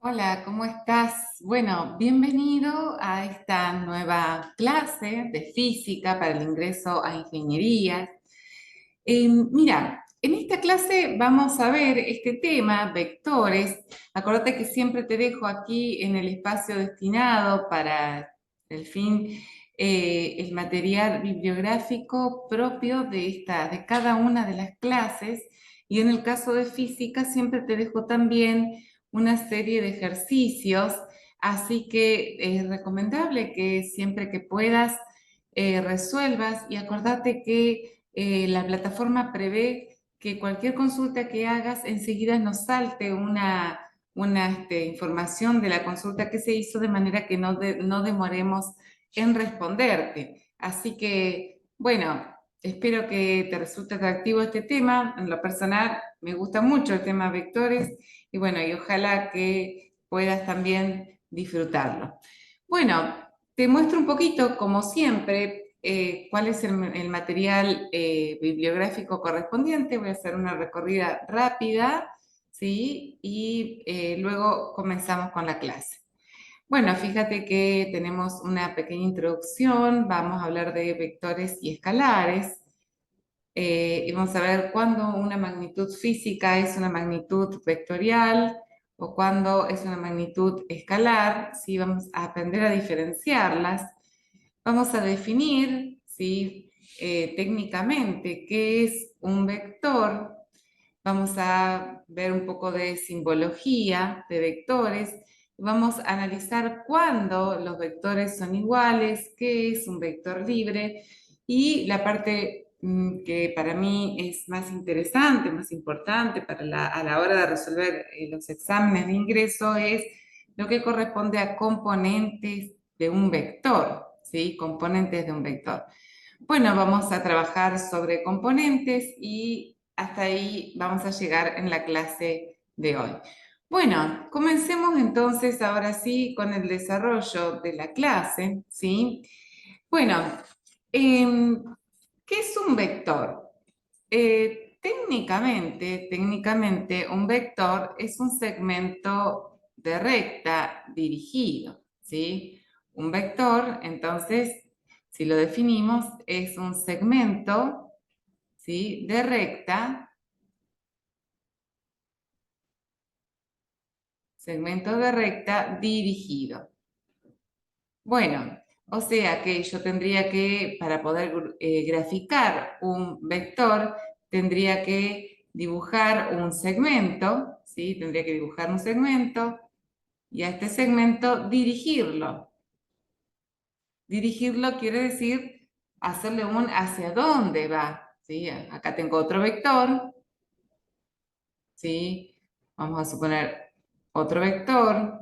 Hola, ¿cómo estás? Bueno, bienvenido a esta nueva clase de física para el ingreso a ingeniería. Mira, en esta clase vamos a ver este tema, vectores. Acuérdate que siempre te dejo aquí en el espacio destinado para el fin, el material bibliográfico propio de cada una de las clases. Y en el caso de física siempre te dejo también una serie de ejercicios, así que es recomendable que siempre que puedas resuelvas y acordate que la plataforma prevé que cualquier consulta que hagas enseguida nos salte una información de la consulta que se hizo de manera que no demoremos en responderte. Así que, bueno, espero que te resulte atractivo este tema. En lo personal, me gusta mucho el tema vectores y bueno, y ojalá que puedas también disfrutarlo. Bueno, te muestro un poquito, como siempre, cuál es el material bibliográfico correspondiente. Voy a hacer una recorrida rápida, ¿sí? Y luego comenzamos con la clase. Bueno, fíjate que tenemos una pequeña introducción, vamos a hablar de vectores y escalares, y vamos a ver cuándo una magnitud física es una magnitud vectorial o cuándo es una magnitud escalar, ¿sí? Vamos a aprender a diferenciarlas. Vamos a definir, ¿sí? Técnicamente qué es un vector. Vamos a ver un poco de simbología de vectores. Vamos a analizar cuándo los vectores son iguales, qué es un vector libre y la parte que para mí es más interesante, más importante a la hora de resolver los exámenes de ingreso es lo que corresponde a componentes de un vector, ¿sí? Componentes de un vector. Bueno, vamos a trabajar sobre componentes y hasta ahí vamos a llegar en la clase de hoy. Bueno, comencemos entonces ahora sí con el desarrollo de la clase, ¿sí? Bueno, em, ¿qué es un vector? Técnicamente, un vector es un segmento de recta dirigido, ¿sí? Un vector, entonces, si lo definimos, es un segmento, ¿sí? Segmento de recta dirigido. Bueno, o sea que yo tendría que, para poder graficar un vector, tendría que dibujar un segmento, ¿sí? Tendría que dibujar un segmento y a este segmento dirigirlo. Dirigirlo quiere decir hacerle un hacia dónde va, ¿sí? Acá tengo otro vector, ¿sí? Vamos a suponer otro vector,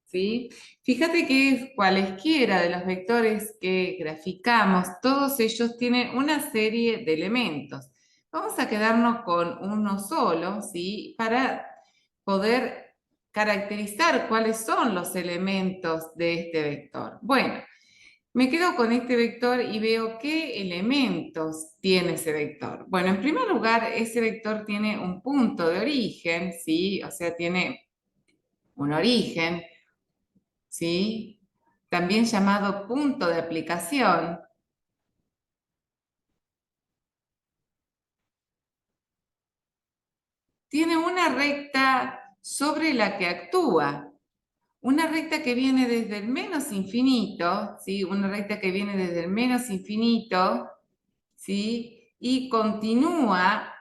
¿sí? Fíjate que cualesquiera de los vectores que graficamos, todos ellos tienen una serie de elementos. Vamos a quedarnos con uno solo, ¿sí? Para poder caracterizar cuáles son los elementos de este vector. Bueno, me quedo con este vector y veo qué elementos tiene ese vector. Bueno, en primer lugar, ese vector tiene un punto de origen, ¿sí? O sea, tiene un origen, ¿sí? También llamado punto de aplicación. Tiene una recta sobre la que actúa. Una recta que viene desde el menos infinito, ¿sí? Una recta que viene desde el menos infinito, ¿sí? Y continúa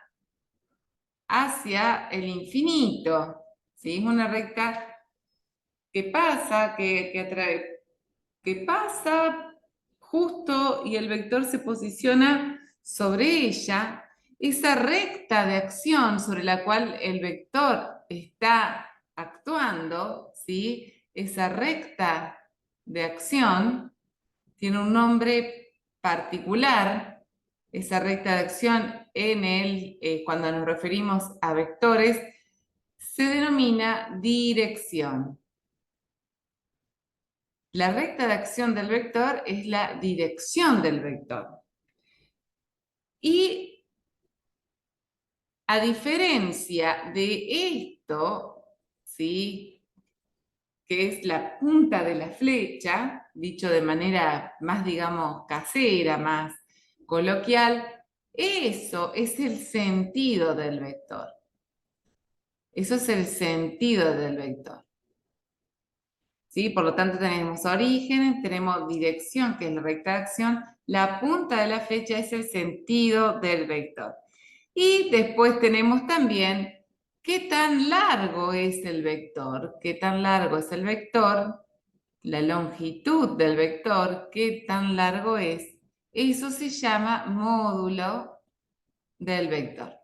hacia el infinito, ¿sí? Es una recta que pasa, que atrae, que pasa justo y el vector se posiciona sobre ella. Esa recta de acción sobre la cual el vector está actuando, ¿sí? Esa recta de acción tiene un nombre particular, esa recta de acción cuando nos referimos a vectores, se denomina dirección. La recta de acción del vector es la dirección del vector. Y A diferencia de esto, ¿sí? Que es la punta de la flecha, dicho de manera más, digamos, casera, más coloquial, eso es el sentido del vector. Eso es el sentido del vector. ¿Sí? Por lo tanto, tenemos origen, tenemos dirección, que es la recta de acción, la punta de la flecha es el sentido del vector. Y después tenemos también qué tan largo es el vector, qué tan largo es el vector, la longitud del vector, qué tan largo es. Eso se llama módulo del vector.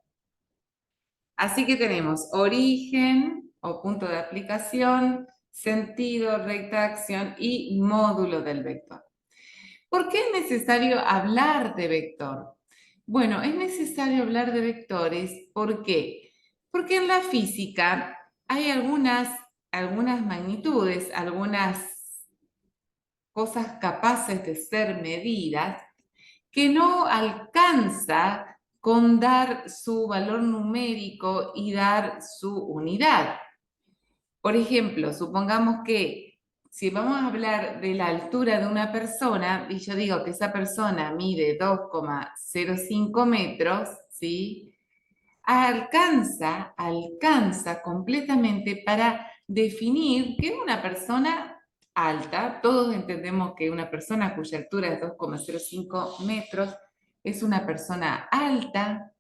Así que tenemos origen o punto de aplicación, sentido, recta de acción y módulo del vector. ¿Por qué es necesario hablar de vector? Bueno, es necesario hablar de vectores, ¿por qué? Porque en la física hay algunas magnitudes, algunas cosas capaces de ser medidas que no alcanza con dar su valor numérico y dar su unidad. Por ejemplo, supongamos que si vamos a hablar de la altura de una persona, y yo digo que esa persona mide 2,05 metros, ¿sí? Alcanza completamente para definir que una persona alta, todos entendemos que una persona cuya altura es 2,05 metros es una persona alta,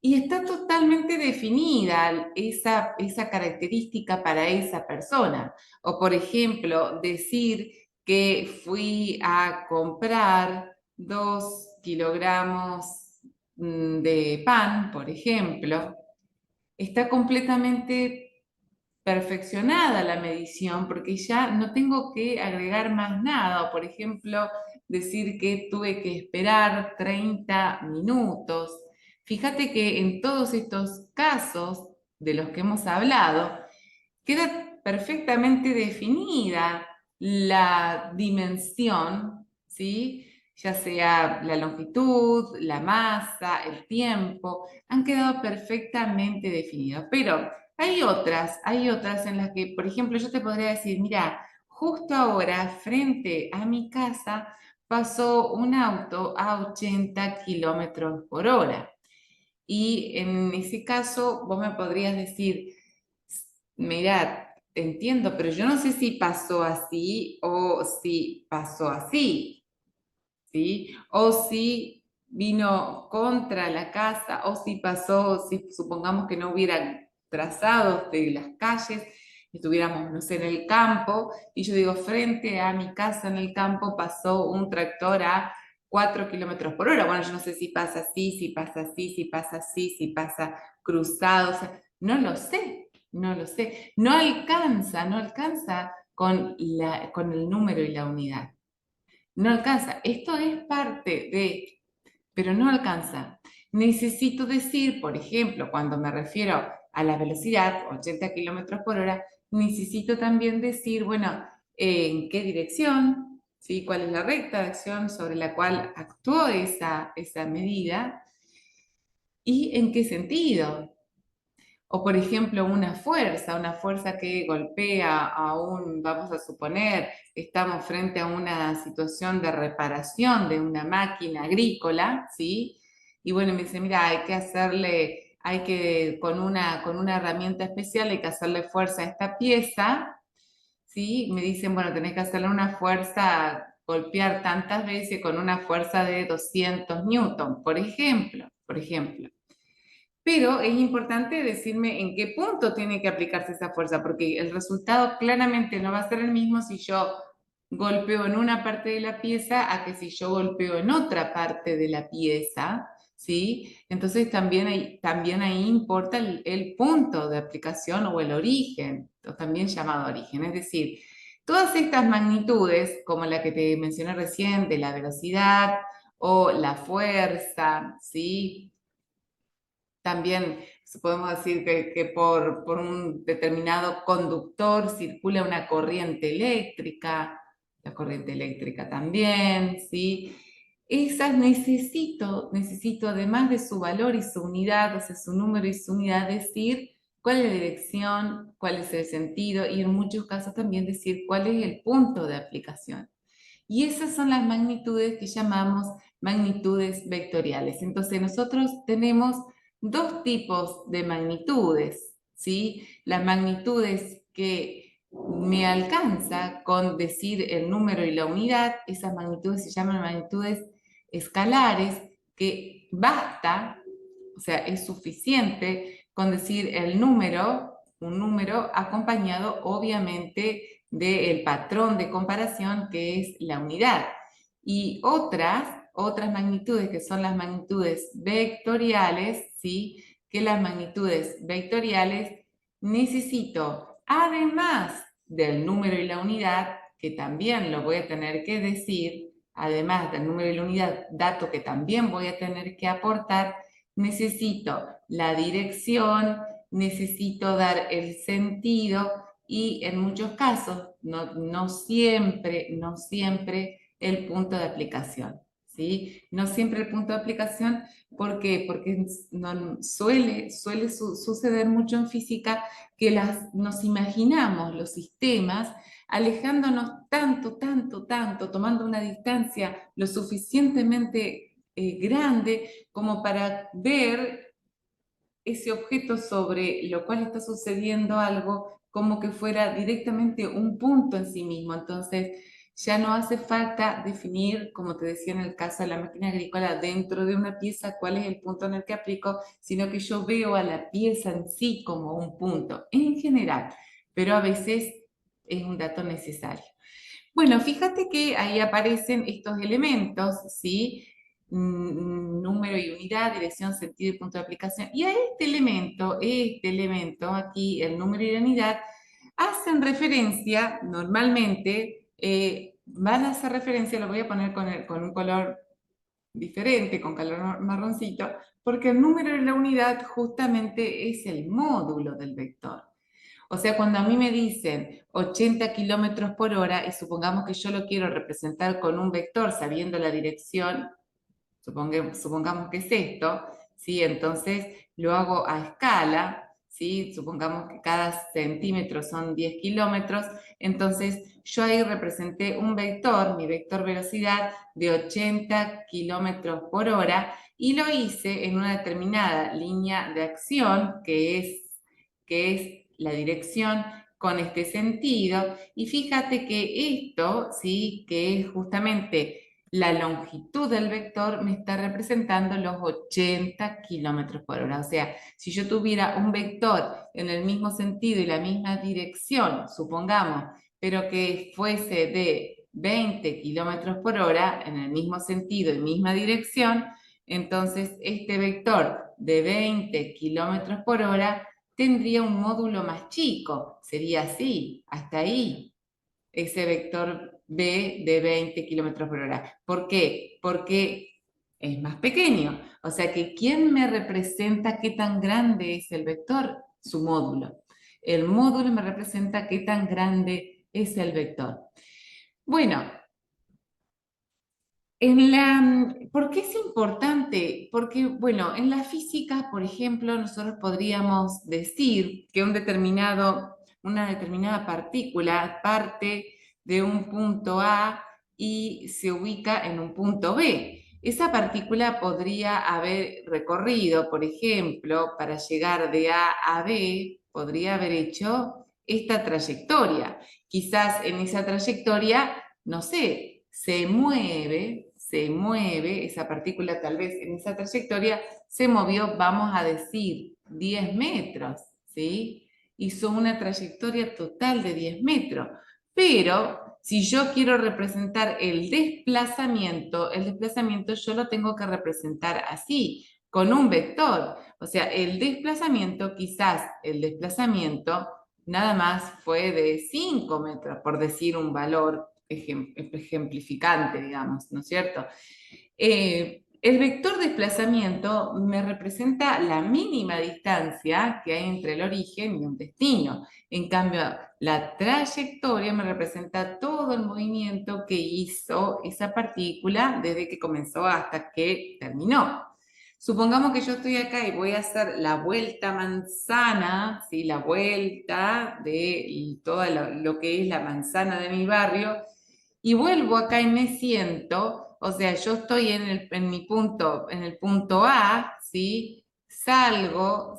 y está totalmente definida esa característica para esa persona. O por ejemplo, decir que fui a comprar 2 kilogramos de pan, por ejemplo, está completamente perfeccionada la medición porque ya no tengo que agregar más nada. O por ejemplo, decir que tuve que esperar 30 minutos. Fíjate que en todos estos casos de los que hemos hablado, queda perfectamente definida la dimensión, ¿sí? Ya sea la longitud, la masa, el tiempo, han quedado perfectamente definidos. Pero hay otras en las que, por ejemplo, yo te podría decir, mira, justo ahora, frente a mi casa, pasó un auto a 80 kilómetros por hora. Y en ese caso, vos me podrías decir, mira, entiendo, pero yo no sé si pasó así o si pasó así, ¿sí? O si vino contra la casa, o si pasó, si supongamos que no hubiera trazados de las calles, estuviéramos, no sé, en el campo, y yo digo, frente a mi casa en el campo pasó un tractor a 4 kilómetros por hora. Bueno, yo no sé si pasa así, si pasa así, si pasa así, si pasa cruzado, o sea, no lo sé, no lo sé. No alcanza con el número y la unidad. No alcanza. Esto es parte de, pero no alcanza. Necesito decir, por ejemplo, cuando me refiero a la velocidad, 80 kilómetros por hora, necesito también decir, bueno, en qué dirección, ¿sí? Cuál es la recta de acción sobre la cual actuó esa medida y en qué sentido. O por ejemplo, una fuerza que golpea a vamos a suponer, estamos frente a una situación de reparación de una máquina agrícola, ¿sí? Y bueno, me dice, mira, con una herramienta especial hay que hacerle fuerza a esta pieza, ¿sí? Me dicen, bueno, tenés que hacerle una fuerza, golpear tantas veces con una fuerza de 200 newton, por ejemplo. Pero es importante decirme en qué punto tiene que aplicarse esa fuerza, porque el resultado claramente no va a ser el mismo si yo golpeo en una parte de la pieza a que si yo golpeo en otra parte de la pieza, ¿sí? Entonces también ahí importa el punto de aplicación o el origen, o también llamado origen. Es decir, todas estas magnitudes, como la que te mencioné recién, de la velocidad o la fuerza, ¿sí? También podemos decir que por un determinado conductor circula una corriente eléctrica, la corriente eléctrica también, ¿sí? esas necesito además de su valor y su unidad, o sea, su número y su unidad, decir cuál es la dirección, cuál es el sentido y en muchos casos también decir cuál es el punto de aplicación. Y esas son las magnitudes que llamamos magnitudes vectoriales. Entonces nosotros tenemos dos tipos de magnitudes, ¿sí? Las magnitudes que me alcanza con decir el número y la unidad, esas magnitudes se llaman magnitudes escalares, que basta, o sea, es suficiente con decir el número, un número acompañado obviamente del patrón de comparación que es la unidad. Y otras magnitudes que son las magnitudes vectoriales, ¿sí? Que las magnitudes vectoriales necesito, además del número y la unidad, que también lo voy a tener que decir, además del número y la unidad, dato que también voy a tener que aportar, necesito la dirección, necesito dar el sentido y en muchos casos, no siempre el punto de aplicación, ¿sí? No siempre el punto de aplicación, ¿por qué? Porque suele suceder mucho en física que nos imaginamos los sistemas alejándonos tanto, tomando una distancia lo suficientemente grande como para ver ese objeto sobre lo cual está sucediendo algo como que fuera directamente un punto en sí mismo. Entonces, ya no hace falta definir, como te decía en el caso de la máquina agrícola, dentro de una pieza cuál es el punto en el que aplico, sino que yo veo a la pieza en sí como un punto, en general, pero a veces es un dato necesario. Bueno, fíjate que ahí aparecen estos elementos, ¿sí? Número y unidad, dirección, sentido y punto de aplicación. Y a este elemento aquí, el número y la unidad, hacen referencia, normalmente, van a hacer referencia, lo voy a poner con un color diferente, con color marroncito, porque el número y la unidad justamente es el módulo del vector. O sea, cuando a mí me dicen 80 kilómetros por hora, y supongamos que yo lo quiero representar con un vector sabiendo la dirección, supongamos que es esto, ¿sí? Entonces lo hago a escala, ¿sí? Supongamos que cada centímetro son 10 kilómetros, entonces yo ahí representé un vector, mi vector velocidad, de 80 kilómetros por hora, y lo hice en una determinada línea de acción, que es la dirección con este sentido, y fíjate que esto, ¿sí? Que es justamente la longitud del vector, me está representando los 80 kilómetros por hora. O sea, si yo tuviera un vector en el mismo sentido y la misma dirección, supongamos, pero que fuese de 20 kilómetros por hora, en el mismo sentido y misma dirección, entonces este vector de 20 kilómetros por hora tendría un módulo más chico. Sería así, hasta ahí, ese vector B de 20 kilómetros por hora. ¿Por qué? Porque es más pequeño. O sea que ¿quién me representa qué tan grande es el vector? Su módulo. El módulo me representa qué tan grande es el vector. Bueno, ¿por qué es importante? Porque, bueno, en la física, por ejemplo, nosotros podríamos decir que una determinada partícula parte de un punto A y se ubica en un punto B. Esa partícula podría haber recorrido, por ejemplo, para llegar de A a B, podría haber hecho esta trayectoria. Quizás en esa trayectoria, no sé, se mueve, esa partícula tal vez en esa trayectoria se movió, vamos a decir, 10 metros, ¿sí? Hizo una trayectoria total de 10 metros. Pero si yo quiero representar el desplazamiento yo lo tengo que representar así, con un vector. O sea, quizás el desplazamiento nada más fue de 5 metros, por decir un valor ejemplificante, digamos, ¿no es cierto? El vector desplazamiento me representa la mínima distancia que hay entre el origen y un destino. En cambio, la trayectoria me representa todo el movimiento que hizo esa partícula desde que comenzó hasta que terminó. Supongamos que yo estoy acá y voy a hacer la vuelta manzana, ¿sí? La vuelta de todo lo que es la manzana de mi barrio, y vuelvo acá y me siento, o sea, yo estoy en mi punto, en el punto A, ¿sí? Salgo,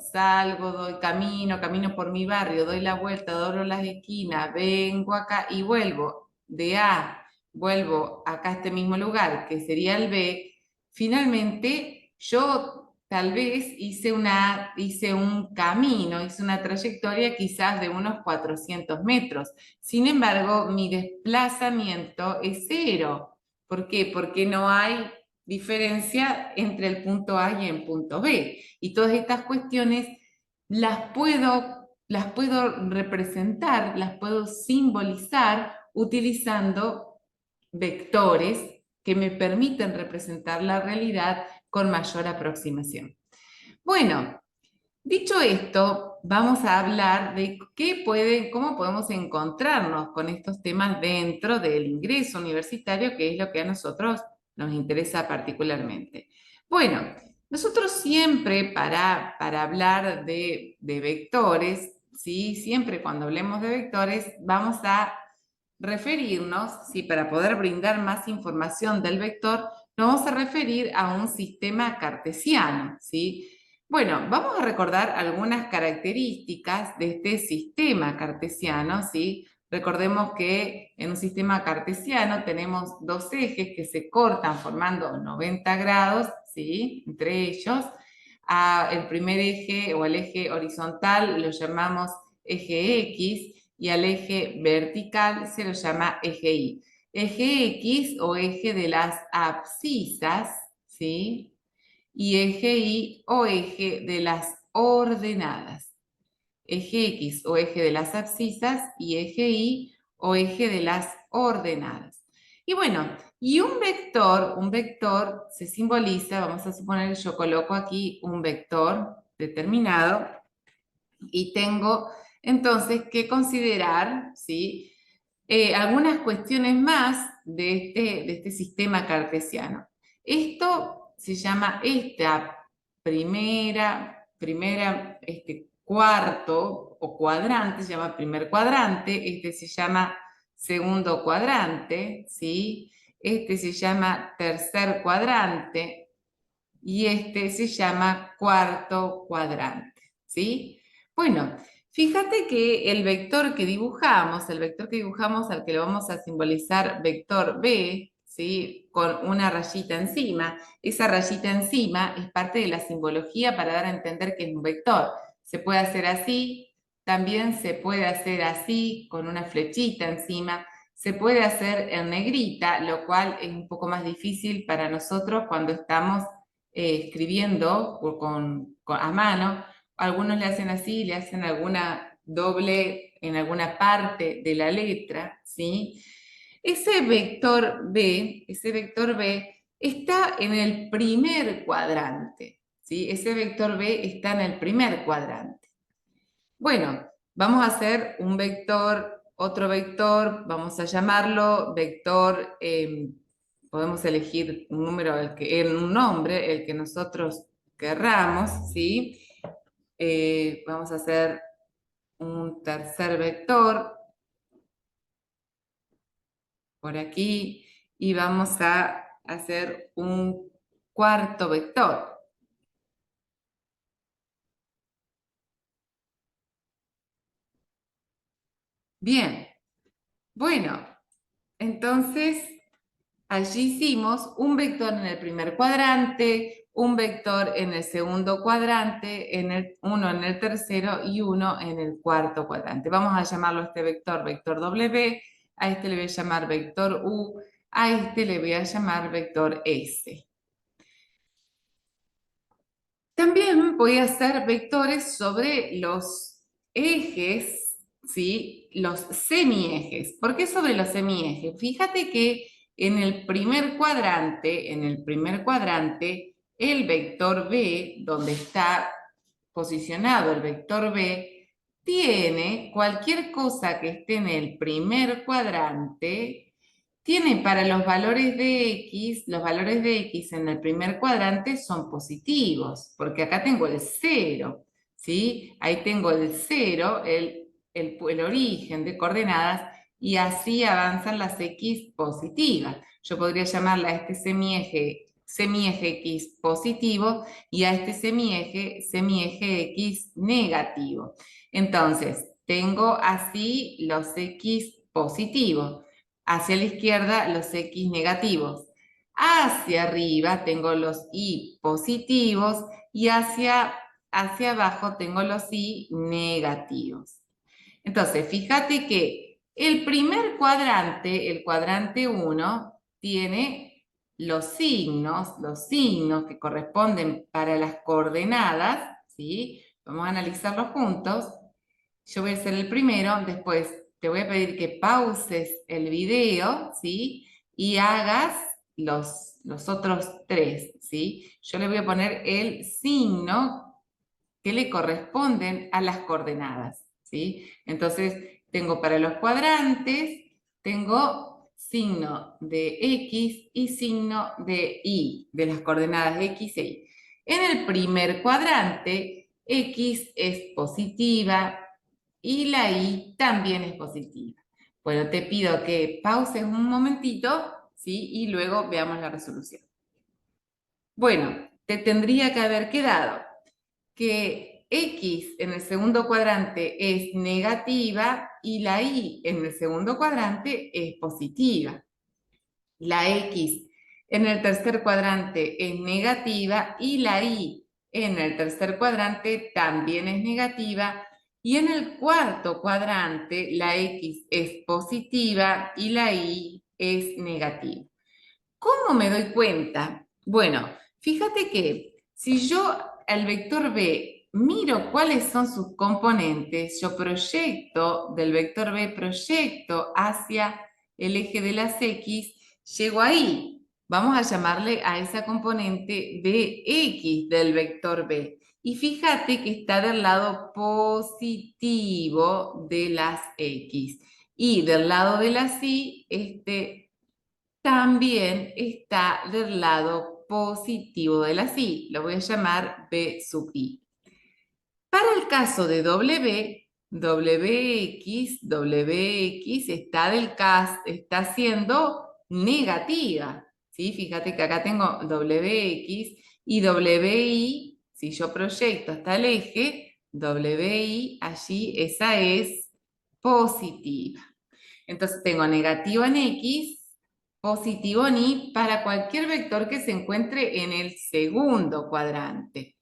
doy camino por mi barrio, doy la vuelta, doblo las esquinas, vengo acá y vuelvo de A, vuelvo acá a este mismo lugar, que sería el B. Finalmente, yo tal vez hice un camino, hice una trayectoria quizás de unos 400 metros. Sin embargo, mi desplazamiento es cero. ¿Por qué? Porque no hay diferencia entre el punto A y el punto B. Y todas estas cuestiones las puedo representar, las puedo simbolizar utilizando vectores que me permiten representar la realidad con mayor aproximación. Bueno, dicho esto, vamos a hablar de cómo podemos encontrarnos con estos temas dentro del ingreso universitario, que es lo que a nosotros nos interesa particularmente. Bueno, nosotros siempre para hablar de vectores, ¿sí? Siempre cuando hablemos de vectores vamos a referirnos, ¿sí? Para poder brindar más información del vector, nos vamos a referir a un sistema cartesiano, ¿sí? Bueno, vamos a recordar algunas características de este sistema cartesiano, ¿sí? Recordemos que en un sistema cartesiano tenemos dos ejes que se cortan formando 90 grados, ¿sí? Entre ellos. El primer eje o el eje horizontal lo llamamos eje X y al eje vertical se lo llama eje Y. Eje X o eje de las abscisas, ¿sí? Y eje Y o eje de las ordenadas. Eje X o eje de las abscisas y eje Y o eje de las ordenadas. Y bueno, y un vector se simboliza, vamos a suponer que yo coloco aquí un vector determinado y tengo entonces que considerar, ¿sí? Algunas cuestiones más de este sistema cartesiano. Esto se llama esta este cuarto o cuadrante, se llama primer cuadrante, este se llama segundo cuadrante, ¿sí? Este se llama tercer cuadrante y este se llama cuarto cuadrante, ¿sí? Bueno, fíjate que el vector que dibujamos, al que lo vamos a simbolizar vector B, ¿sí? Con una rayita encima, esa rayita encima es parte de la simbología para dar a entender que es un vector. Se puede hacer así, también se puede hacer así, con una flechita encima, se puede hacer en negrita, lo cual es un poco más difícil para nosotros cuando estamos escribiendo a mano. Algunos le hacen así, le hacen alguna doble en alguna parte de la letra, ¿sí? Ese vector B está en el primer cuadrante, ¿sí? Ese vector B está en el primer cuadrante. Bueno, vamos a hacer un vector, otro vector, vamos a llamarlo vector, podemos elegir un número, un nombre, el que nosotros querramos, ¿sí? Vamos a hacer un tercer vector por aquí y vamos a hacer un cuarto vector. Bien, bueno, entonces allí hicimos un vector en el primer cuadrante, un vector en el segundo cuadrante, uno en el tercero y uno en el cuarto cuadrante. Vamos a llamarlo a este vector, vector W, a este le voy a llamar vector U, a este le voy a llamar vector S. También voy a hacer vectores sobre los ejes, ¿sí? Los semiejes. ¿Por qué sobre los semiejes? Fíjate que en el primer cuadrante, el vector B, donde está posicionado el vector B, tiene cualquier cosa que esté en el primer cuadrante, tiene para los valores de X en el primer cuadrante son positivos, porque acá tengo el 0, ¿sí? Ahí tengo el 0, el origen de coordenadas, y así avanzan las X positivas. Yo podría llamarla a este semieje X positivo y a este semieje X negativo. Entonces, tengo así los X positivos, hacia la izquierda los X negativos, hacia arriba tengo los Y positivos y hacia abajo tengo los Y negativos. Entonces, fíjate que el primer cuadrante, el cuadrante 1, tiene los signos que corresponden para las coordenadas, ¿sí? Vamos a analizarlos juntos. Yo voy a hacer el primero, después te voy a pedir que pauses el video, ¿sí? Y hagas los otros tres, ¿sí? Yo le voy a poner el signo que le corresponden a las coordenadas, ¿sí? Entonces, tengo para los cuadrantes, tengo signo de X y signo de Y, de las coordenadas X e Y. En el primer cuadrante, X es positiva y la Y también es positiva. Bueno, te pido que pauses un momentito, ¿sí? Y luego veamos la resolución. Bueno, te tendría que haber quedado que X en el segundo cuadrante es negativa y la Y en el segundo cuadrante es positiva. La X en el tercer cuadrante es negativa y la Y en el tercer cuadrante también es negativa. Y en el cuarto cuadrante la X es positiva y la Y es negativa. ¿Cómo me doy cuenta? Bueno, fíjate que si yo al vector B miro cuáles son sus componentes, yo proyecto del vector B, proyecto hacia el eje de las X, llego ahí. Vamos a llamarle a esa componente Bx del vector B. Y fíjate que está del lado positivo de las X. Y del lado de las Y, también está del lado positivo de la Y. Lo voy a llamar B sub I. Para el caso de WX está siendo negativa, ¿sí? Fíjate que acá tengo WX y WI, si yo proyecto hasta el eje, WI, allí esa es positiva. Entonces tengo negativo en X, positivo en Y para cualquier vector que se encuentre en el segundo cuadrante.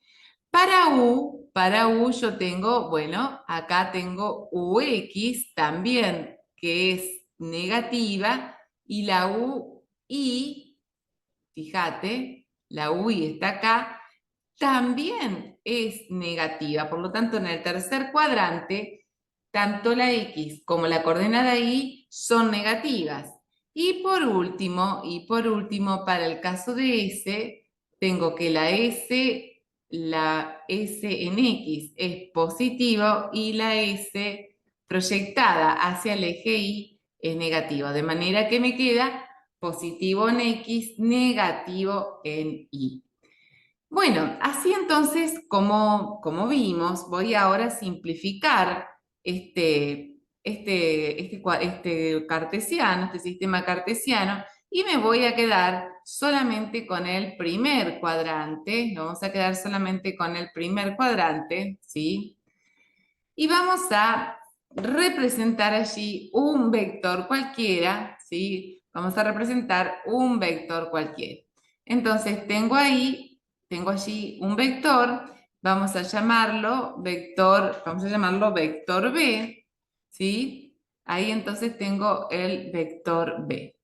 Para U yo tengo, bueno, acá tengo UX también, que es negativa, y la UI, fíjate, la UI está acá, también es negativa. Por lo tanto, en el tercer cuadrante, tanto la X como la coordenada Y son negativas. Y por último, para el caso de S, tengo que la S en X es positivo y la S proyectada hacia el eje Y es negativa. De manera que me queda positivo en X, negativo en Y. Bueno, así entonces, como vimos, voy ahora a simplificar este sistema cartesiano, y me voy a quedar solamente con el primer cuadrante. Nos vamos a quedar solamente con el primer cuadrante, ¿sí? Y vamos a representar allí un vector cualquiera, ¿sí? Vamos a representar un vector cualquiera. Entonces, tengo allí un vector, vamos a llamarlo vector B, ¿sí? Ahí entonces tengo el vector B.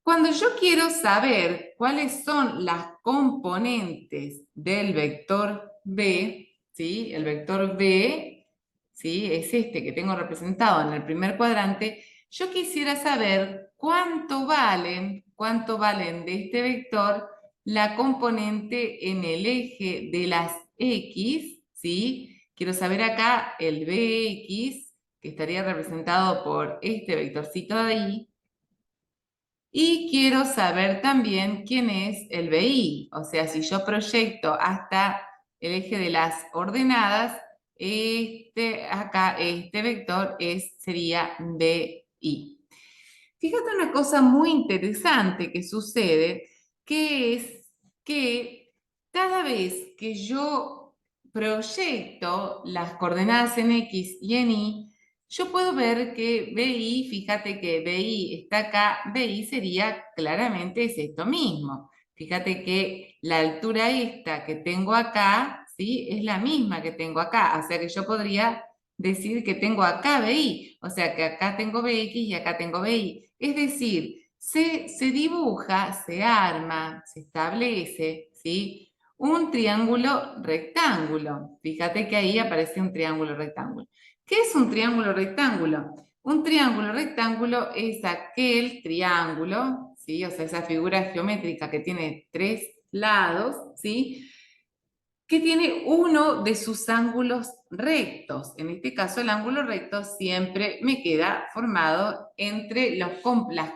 Cuando yo quiero saber cuáles son las componentes del vector B, ¿sí? El vector B, ¿sí? Es este que tengo representado en el primer cuadrante. Yo quisiera saber cuánto valen cuánto valen de este vector la componente en el eje de las X, ¿sí? Quiero saber acá el Bx, que estaría representado por este vectorcito de ahí, y quiero saber también quién es el BI, o sea, si yo proyecto hasta el eje de las ordenadas, acá este vector sería BI. Fíjate una cosa muy interesante que sucede, que es que cada vez que yo proyecto las coordenadas en X y en Y, yo puedo ver que BI, fíjate que BI está acá, BI sería claramente es esto mismo. Fíjate que la altura esta que tengo acá, ¿sí? Es la misma que tengo acá, o sea que yo podría decir que tengo acá BI, o sea que acá tengo BX y acá tengo BI. Es decir, se dibuja, se arma, se establece, ¿sí? Un triángulo rectángulo. Fíjate que ahí aparece un triángulo rectángulo. ¿Qué es un triángulo rectángulo? Un triángulo rectángulo es aquel triángulo, ¿sí? O sea, esa figura geométrica que tiene tres lados, ¿sí? Que tiene uno de sus ángulos rectos. En este caso, el ángulo recto siempre me queda formado entre las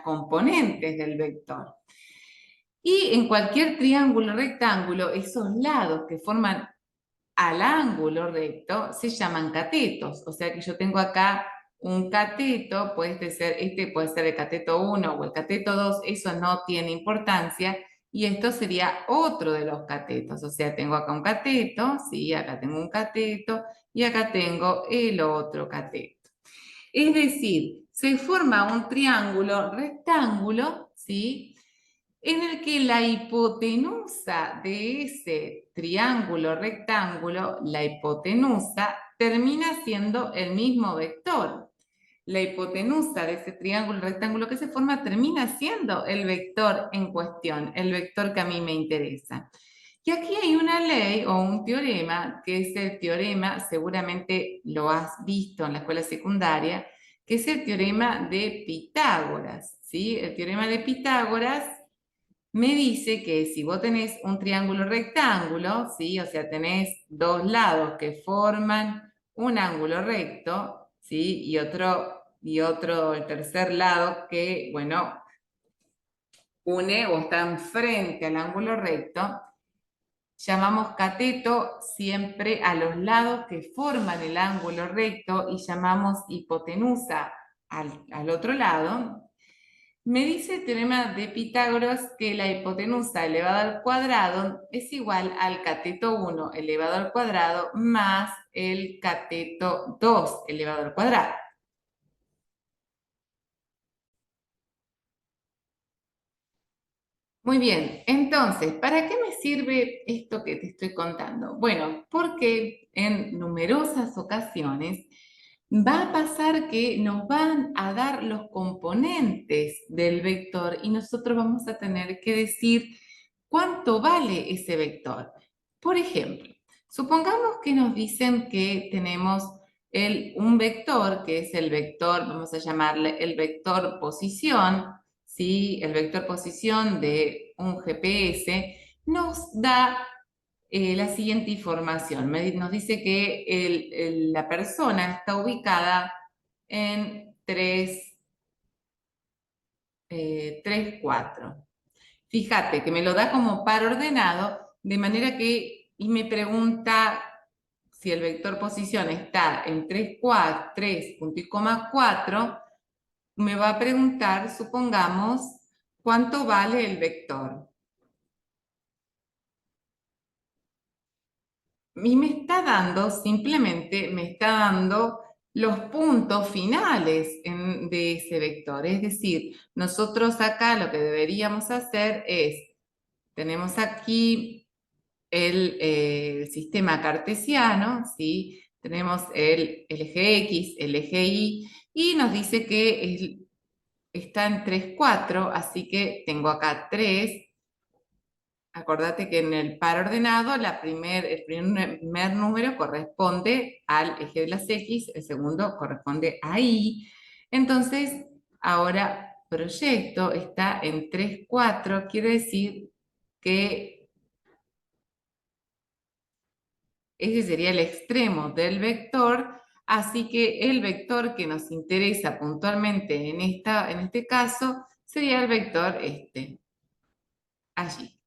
componentes del vector. Y en cualquier triángulo rectángulo, esos lados que forman al ángulo recto se llaman catetos. O sea que yo tengo acá un cateto, este puede ser el cateto 1 o el cateto 2, eso no tiene importancia. Y esto sería otro de los catetos. O sea, tengo acá un cateto, sí, acá tengo un cateto y acá tengo el otro cateto. Es decir, se forma un triángulo rectángulo, ¿sí? En el que la hipotenusa de ese triángulo rectángulo, la hipotenusa, termina siendo el mismo vector. La hipotenusa de ese triángulo rectángulo que se forma termina siendo el vector en cuestión, el vector que a mí me interesa. Y aquí hay una ley o un teorema, que es el teorema, seguramente lo has visto en la escuela secundaria, que es el teorema de Pitágoras, ¿sí? El teorema de Pitágoras me dice que si vos tenés un triángulo rectángulo, ¿sí? O sea, tenés dos lados que forman un ángulo recto, ¿sí? El tercer lado que, bueno, une o está enfrente al ángulo recto. Llamamos cateto siempre a los lados que forman el ángulo recto y llamamos hipotenusa al otro lado. Me dice el teorema de Pitágoras que la hipotenusa elevada al cuadrado es igual al cateto 1 elevado al cuadrado más el cateto 2 elevado al cuadrado. Muy bien, entonces, ¿para qué me sirve esto que te estoy contando? Bueno, porque en numerosas ocasiones va a pasar que nos van a dar los componentes del vector y nosotros vamos a tener que decir cuánto vale ese vector. Por ejemplo, supongamos que nos dicen que tenemos un vector, que es el vector, vamos a llamarle el vector posición, ¿sí? El vector posición de un GPS nos da la siguiente información. Nos dice que la persona está ubicada en 3, 4. Fíjate que me lo da como par ordenado, de manera que, y me pregunta si el vector posición está en 3, 4, 3, punto y coma 4, me va a preguntar, supongamos, cuánto vale el vector. Y me está dando, simplemente me está dando los puntos finales de ese vector. Es decir, nosotros acá lo que deberíamos hacer es, tenemos aquí el sistema cartesiano, ¿sí? Tenemos el eje X, el eje Y nos dice que está en 3, 4, así que tengo acá 3. Acordate que en el par ordenado el primer número corresponde al eje de las X, el segundo corresponde a Y. Entonces, ahora proyecto está en 3, 4, quiere decir que ese sería el extremo del vector, así que el vector que nos interesa puntualmente en este caso sería el vector allí.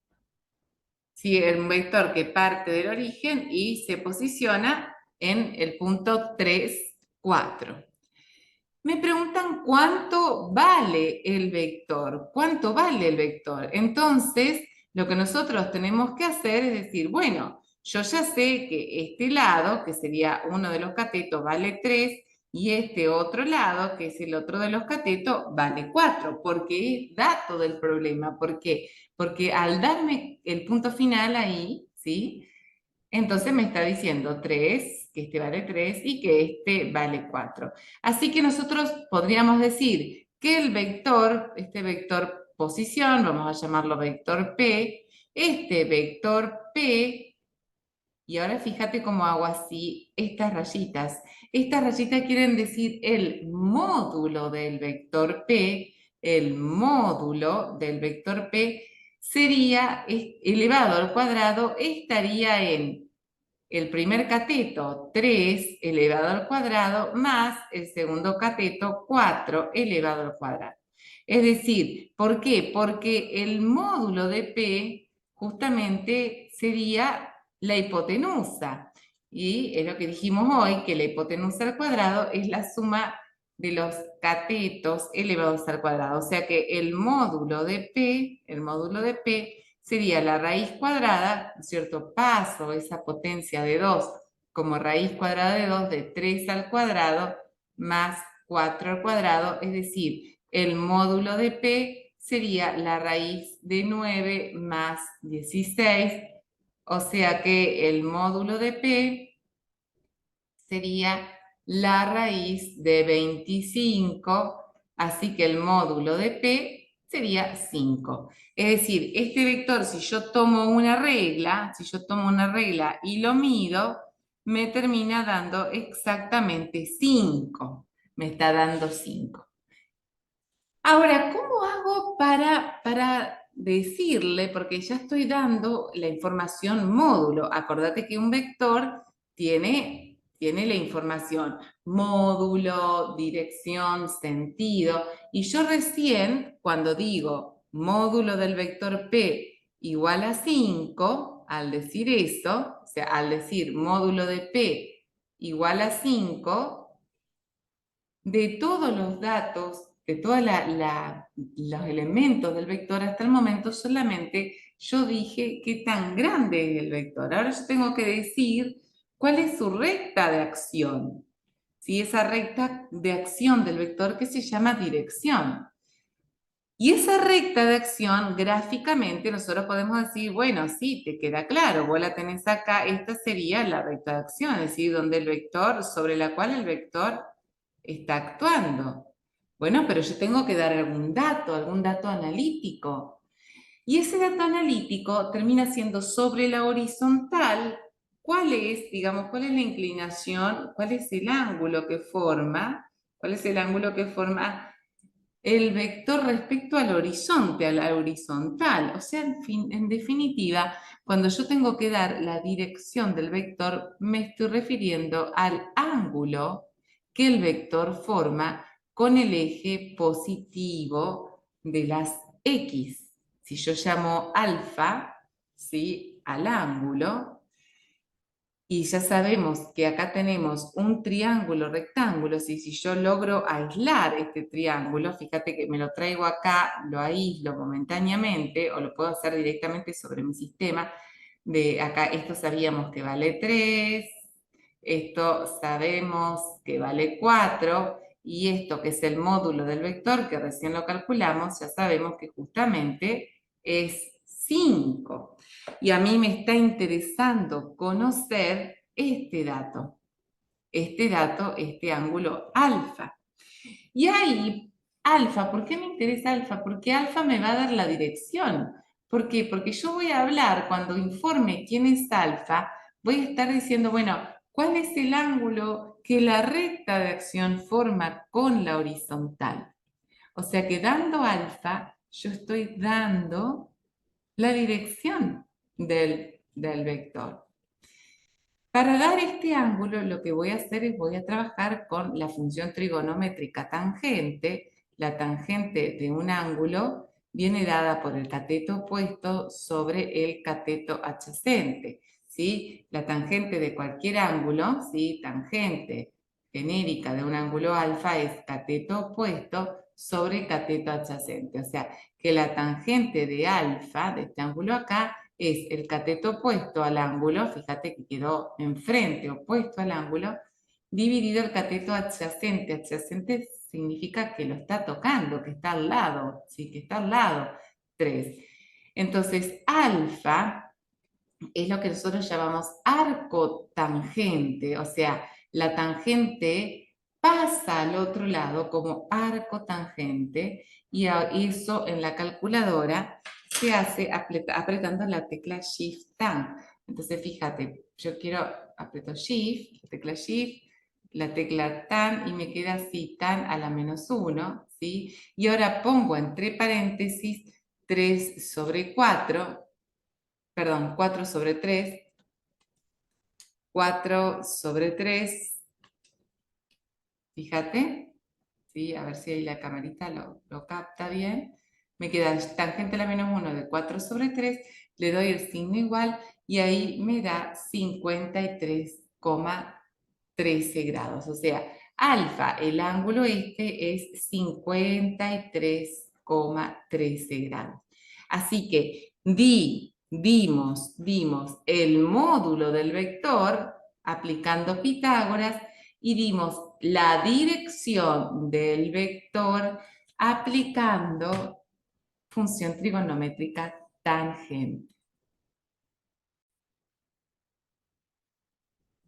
Sí, el vector que parte del origen y se posiciona en el punto 3, 4. Me preguntan cuánto vale el vector. ¿Cuánto vale el vector? Entonces, lo que nosotros tenemos que hacer es decir, bueno, yo ya sé que este lado, que sería uno de los catetos, vale 3, y este otro lado, que es el otro de los catetos, vale 4, porque es dato del problema. ¿Por qué? Porque al darme el punto final ahí, ¿sí? Entonces me está diciendo 3, que este vale 3 y que este vale 4. Así que nosotros podríamos decir que el vector, este vector posición, vamos a llamarlo vector P, este vector P, y ahora fíjate cómo hago así estas rayitas. Estas rayitas quieren decir el módulo del vector P. El módulo del vector P sería elevado al cuadrado, estaría en el primer cateto 3 elevado al cuadrado más el segundo cateto 4 elevado al cuadrado. Es decir, ¿por qué? Porque el módulo de P justamente sería la hipotenusa. Y es lo que dijimos hoy, que la hipotenusa al cuadrado es la suma de los catetos elevados al cuadrado. O sea que el módulo de P sería la raíz cuadrada, ¿no es cierto? Paso esa potencia de 2 como raíz cuadrada de 2 de 3 al cuadrado más 4 al cuadrado, es decir, el módulo de P sería la raíz de 9 más 16, o sea que el módulo de P sería la raíz de 25, así que el módulo de P sería 5. Es decir, este vector, si yo tomo una regla, y lo mido, me termina dando exactamente 5. Me está dando 5. Ahora, ¿cómo hago para decirle? Porque ya estoy dando la información módulo. Acordate que un vector tiene la información módulo, dirección, sentido. Y yo recién, cuando digo módulo del vector P igual a 5, al decir eso, o sea, al decir módulo de P igual a 5, de todos los datos, de todos los elementos del vector, hasta el momento solamente yo dije qué tan grande es el vector. Ahora yo tengo que decir cuál es su recta de acción. ¿Sí? Esa recta de acción del vector que se llama dirección. Y esa recta de acción, gráficamente, nosotros podemos decir, bueno, sí, te queda claro, vos la tenés acá, esta sería la recta de acción, es decir, donde el vector, sobre la cual el vector está actuando. Bueno, pero yo tengo que dar algún dato analítico. Y ese dato analítico termina siendo sobre la horizontal. ¿Cuál es, digamos, cuál es la inclinación, cuál es el ángulo que forma, cuál es el ángulo que forma el vector respecto al horizonte, a la horizontal? O sea, en definitiva, cuando yo tengo que dar la dirección del vector, me estoy refiriendo al ángulo que el vector forma con el eje positivo de las X. Si yo llamo alfa, ¿sí?, al ángulo, y ya sabemos que acá tenemos un triángulo rectángulo, y si yo logro aislar este triángulo, fíjate que me lo traigo acá, lo aíslo momentáneamente, o lo puedo hacer directamente sobre mi sistema. De acá, esto sabíamos que vale 3, esto sabemos que vale 4, y esto que es el módulo del vector, que recién lo calculamos, ya sabemos que justamente es 5. Y a mí me está interesando conocer este ángulo alfa. Y ahí, alfa, ¿por qué me interesa alfa? Porque alfa me va a dar la dirección. ¿Por qué? Porque yo voy a hablar, cuando informe quién es alfa, voy a estar diciendo, bueno, ¿cuál es el ángulo que la recta de acción forma con la horizontal? O sea que dando alfa, yo estoy dando la dirección del vector. Para dar este ángulo, lo que voy a hacer es voy a trabajar con la función trigonométrica tangente. La tangente de un ángulo viene dada por el cateto opuesto sobre el cateto adyacente. ¿Sí? La tangente de cualquier ángulo, ¿sí? Tangente genérica de un ángulo alfa es cateto opuesto sobre cateto adyacente. O sea, que la tangente de alfa, de este ángulo acá, es el cateto opuesto al ángulo, fíjate que quedó enfrente, opuesto al ángulo, dividido el cateto adyacente. Adyacente significa que lo está tocando, que está al lado, ¿sí? Que está al lado, 3. Entonces, alfa es lo que nosotros llamamos arco tangente, o sea, la tangente pasa al otro lado como arco tangente y eso en la calculadora se hace apretando la tecla Shift Tan. Entonces, fíjate, yo quiero, aprieto Shift, la tecla Shift, la tecla Tan y me queda así, Tan a la -1, ¿sí? Y ahora pongo entre paréntesis 3 sobre 4, perdón, 4 sobre 3, 4 sobre 3, fíjate, ¿sí? A ver si ahí la camarita lo capta bien. Me queda tangente a la -1 de 4 sobre 3, le doy el signo igual y ahí me da 53,13 grados. O sea, alfa, el ángulo este es 53,13 grados. Así que dimos el módulo del vector aplicando Pitágoras y dimos la dirección del vector aplicando función trigonométrica tangente.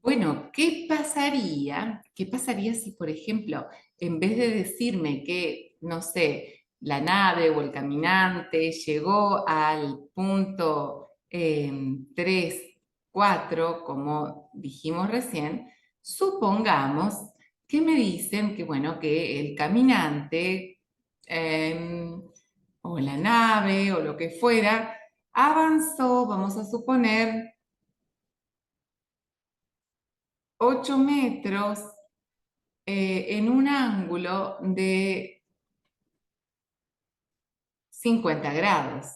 Bueno, ¿qué pasaría? ¿Qué pasaría si, por ejemplo, en vez de decirme que, no sé, la nave o el caminante llegó al punto 3, 4, como dijimos recién, supongamos que me dicen que, bueno, que el caminante o la nave o lo que fuera avanzó, vamos a suponer, 8 metros en un ángulo de 50 grados.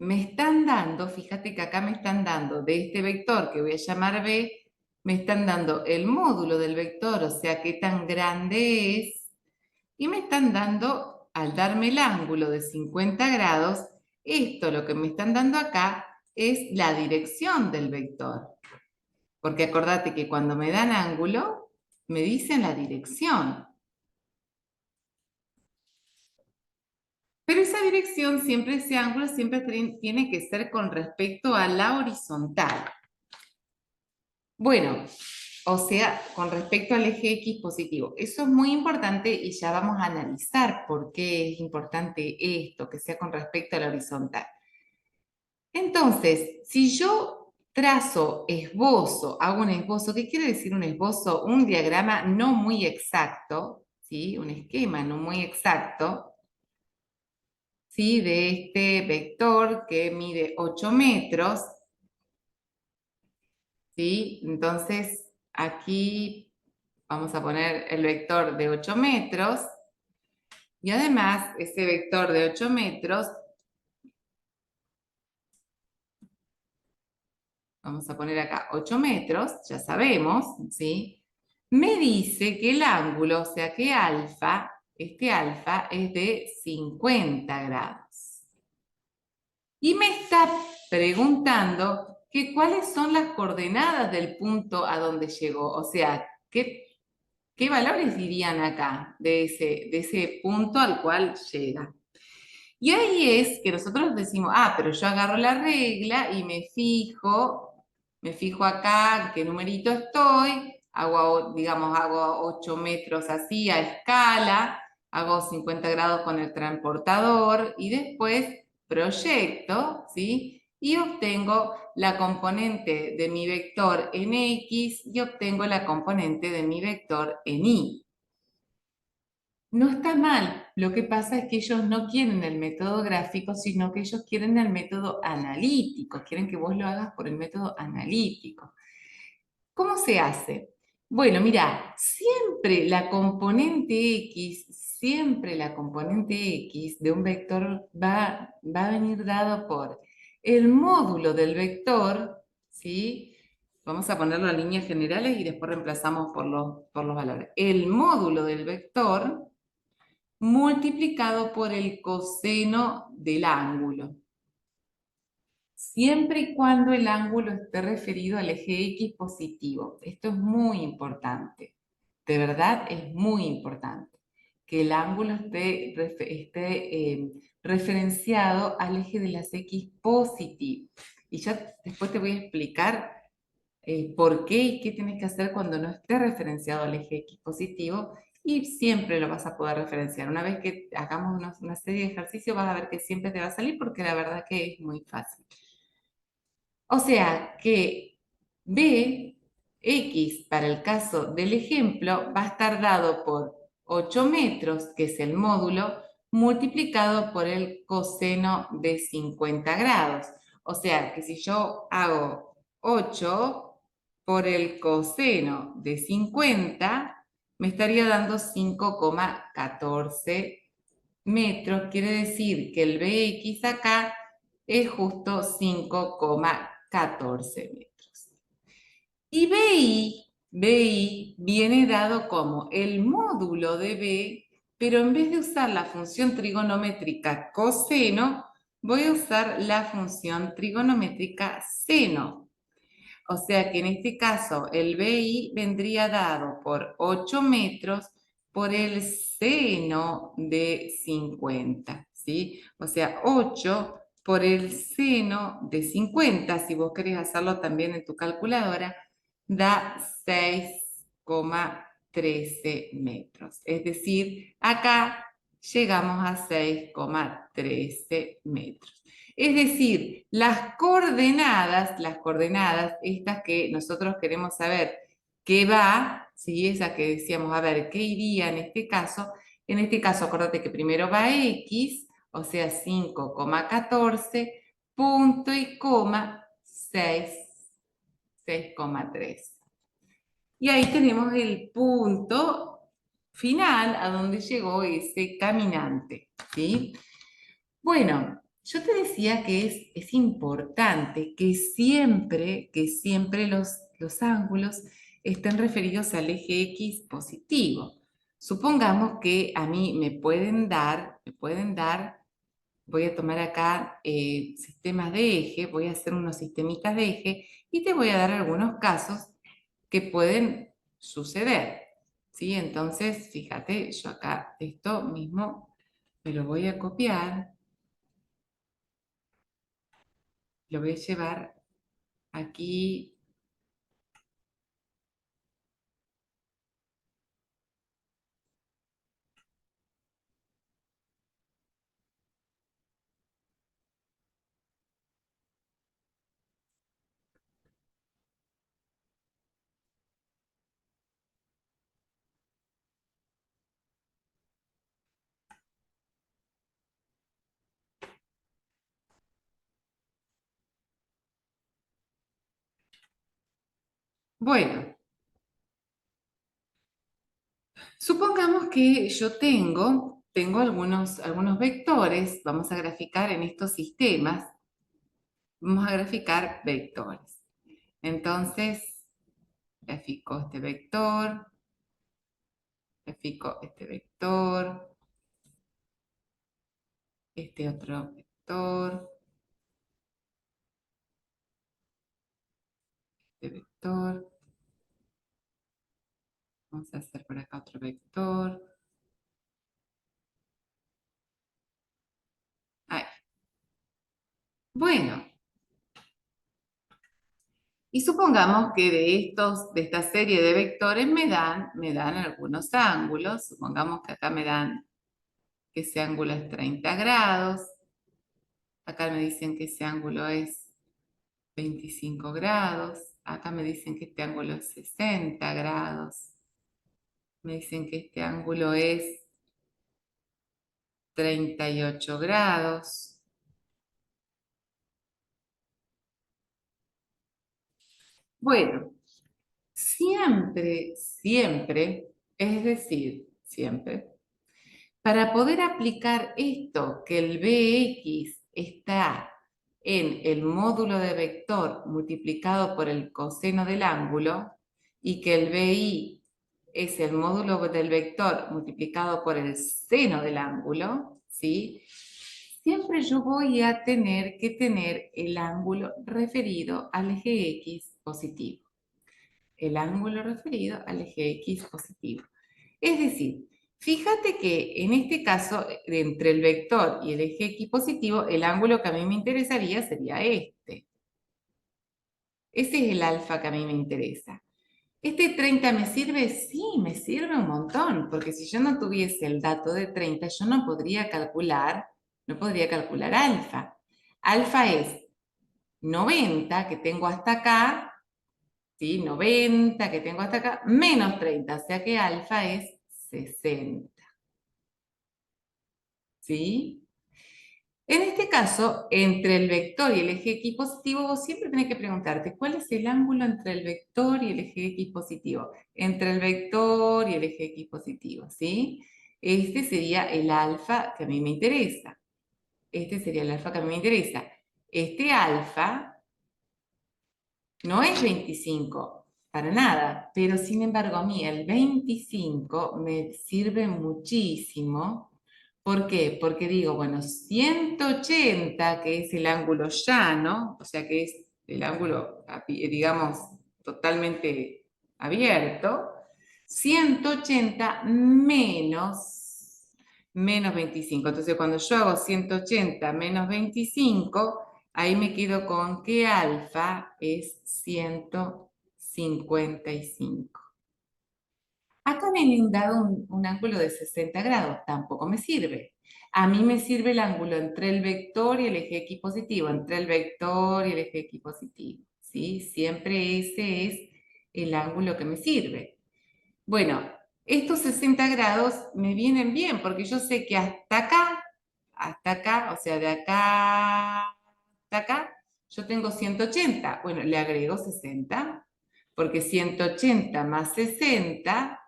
Me están dando, fíjate que acá me están dando de este vector que voy a llamar B, me están dando el módulo del vector, o sea, qué tan grande es, y me están dando, al darme el ángulo de 50 grados, esto lo que me están dando acá es la dirección del vector. Porque acordate que cuando me dan ángulo, me dicen la dirección. Pero esa dirección, siempre ese ángulo, siempre tiene que ser con respecto a la horizontal. Bueno, o sea, con respecto al eje X positivo. Eso es muy importante y ya vamos a analizar por qué es importante esto, que sea con respecto a la horizontal. Entonces, si yo trazo esbozo, hago un esbozo, ¿qué quiere decir un esbozo? Un diagrama no muy exacto, ¿sí? Un esquema no muy exacto, ¿sí? De este vector que mide 8 metros, ¿sí? Entonces, aquí vamos a poner el vector de 8 metros y además ese vector de 8 metros, vamos a poner acá 8 metros, ya sabemos, ¿sí? Me dice que el ángulo, o sea que alfa, este alfa es de 50 grados. Y me está preguntando que cuáles son las coordenadas del punto a donde llegó. O sea, ¿qué valores dirían acá de ese punto al cual llega? Y ahí es que nosotros decimos, pero yo agarro la regla y me fijo acá en qué numerito estoy, digamos, hago 8 metros así a escala, hago 50 grados con el transportador y después proyecto, ¿sí? Y obtengo la componente de mi vector en X y obtengo la componente de mi vector en Y. No está mal, lo que pasa es que ellos no quieren el método gráfico, sino que ellos quieren el método analítico, quieren que vos lo hagas por el método analítico. ¿Cómo se hace? Bueno, mira, siempre la componente X de un vector va a venir dado por el módulo del vector, ¿sí? Vamos a ponerlo en líneas generales y después reemplazamos por los valores. El módulo del vector multiplicado por el coseno del ángulo, siempre y cuando el ángulo esté referido al eje X positivo. Esto es muy importante, de verdad es muy importante, que el ángulo esté referenciado al eje de las X positivo. Y ya después te voy a explicar por qué y qué tienes que hacer cuando no esté referenciado al eje X positivo, y siempre lo vas a poder referenciar. Una vez que hagamos una serie de ejercicios vas a ver que siempre te va a salir porque la verdad que es muy fácil. O sea que Bx para el caso del ejemplo va a estar dado por 8 metros, que es el módulo, multiplicado por el coseno de 50 grados. O sea que si yo hago 8 por el coseno de 50, me estaría dando 5,14 metros. Quiere decir que el Bx acá es justo 5,14 metros. Y BI viene dado como el módulo de B, pero en vez de usar la función trigonométrica coseno, voy a usar la función trigonométrica seno. O sea que en este caso el BI vendría dado por 8 metros por el seno de 50, ¿sí? O sea, 8 por el seno de 50, si vos querés hacerlo también en tu calculadora, da 6,13 metros. Es decir, acá llegamos a 6,13 metros. Es decir, las coordenadas, estas que nosotros queremos saber qué va, ¿sí? Esa que decíamos, a ver, ¿qué iría en este caso? En este caso, acuérdate que primero va X, o sea, 5,14, punto y coma, 6,3. Y ahí tenemos el punto final a donde llegó ese caminante, ¿sí? Bueno, yo te decía que es importante que siempre los ángulos estén referidos al eje X positivo. Supongamos que a mí me pueden dar, voy a tomar acá sistemas de eje, voy a hacer unos sistemitas de eje y te voy a dar algunos casos que pueden suceder, ¿sí? Entonces, fíjate, yo acá esto mismo me lo voy a copiar. Lo voy a llevar aquí. Bueno, supongamos que yo tengo algunos vectores, vamos a graficar en estos sistemas, vamos a graficar vectores. Entonces, grafico este vector, este otro vector, este vector, vamos a hacer por acá otro vector. Ahí. Bueno, y supongamos que de esta serie de vectores me dan algunos ángulos. Supongamos que acá me dan que ese ángulo es 30 grados. Acá me dicen que ese ángulo es 25 grados. Acá me dicen que este ángulo es 60 grados. Me dicen que este ángulo es 38 grados. Bueno, siempre, es decir, siempre, para poder aplicar esto, que el Bx está en el módulo de vector multiplicado por el coseno del ángulo y que el BI es el módulo del vector multiplicado por el seno del ángulo, ¿sí? Siempre yo voy a tener que tener el ángulo referido al eje X positivo. El ángulo referido al eje X positivo. Es decir, fíjate que en este caso, entre el vector y el eje X positivo, el ángulo que a mí me interesaría sería este. Ese es el alfa que a mí me interesa. ¿Este 30 me sirve? Sí, me sirve un montón, porque si yo no tuviese el dato de 30, yo no podría calcular alfa. Alfa es 90 que tengo hasta acá, ¿sí? 90 que tengo hasta acá, menos 30, o sea que alfa es 60, ¿sí? En este caso, entre el vector y el eje X positivo, vos siempre tenés que preguntarte, ¿cuál es el ángulo entre el vector y el eje X positivo? Entre el vector y el eje X positivo, ¿sí? Este sería el alfa que a mí me interesa. Este sería el alfa que a mí me interesa. Este alfa no es 25, para nada, pero sin embargo a mí el 25 me sirve muchísimo. ¿Por qué? Porque digo, bueno, 180, que es el ángulo llano, o sea que es el ángulo, digamos, totalmente abierto, 180 menos 25. Entonces, cuando yo hago 180 menos 25, ahí me quedo con que alfa es 155. Acá me han dado un ángulo de 60 grados, tampoco me sirve. A mí me sirve el ángulo entre el vector y el eje X positivo, entre el vector y el eje X positivo, ¿sí? Siempre ese es el ángulo que me sirve. Bueno, estos 60 grados me vienen bien porque yo sé que hasta acá, o sea, de acá hasta acá, yo tengo 180. Bueno, le agrego 60, porque 180 más 60,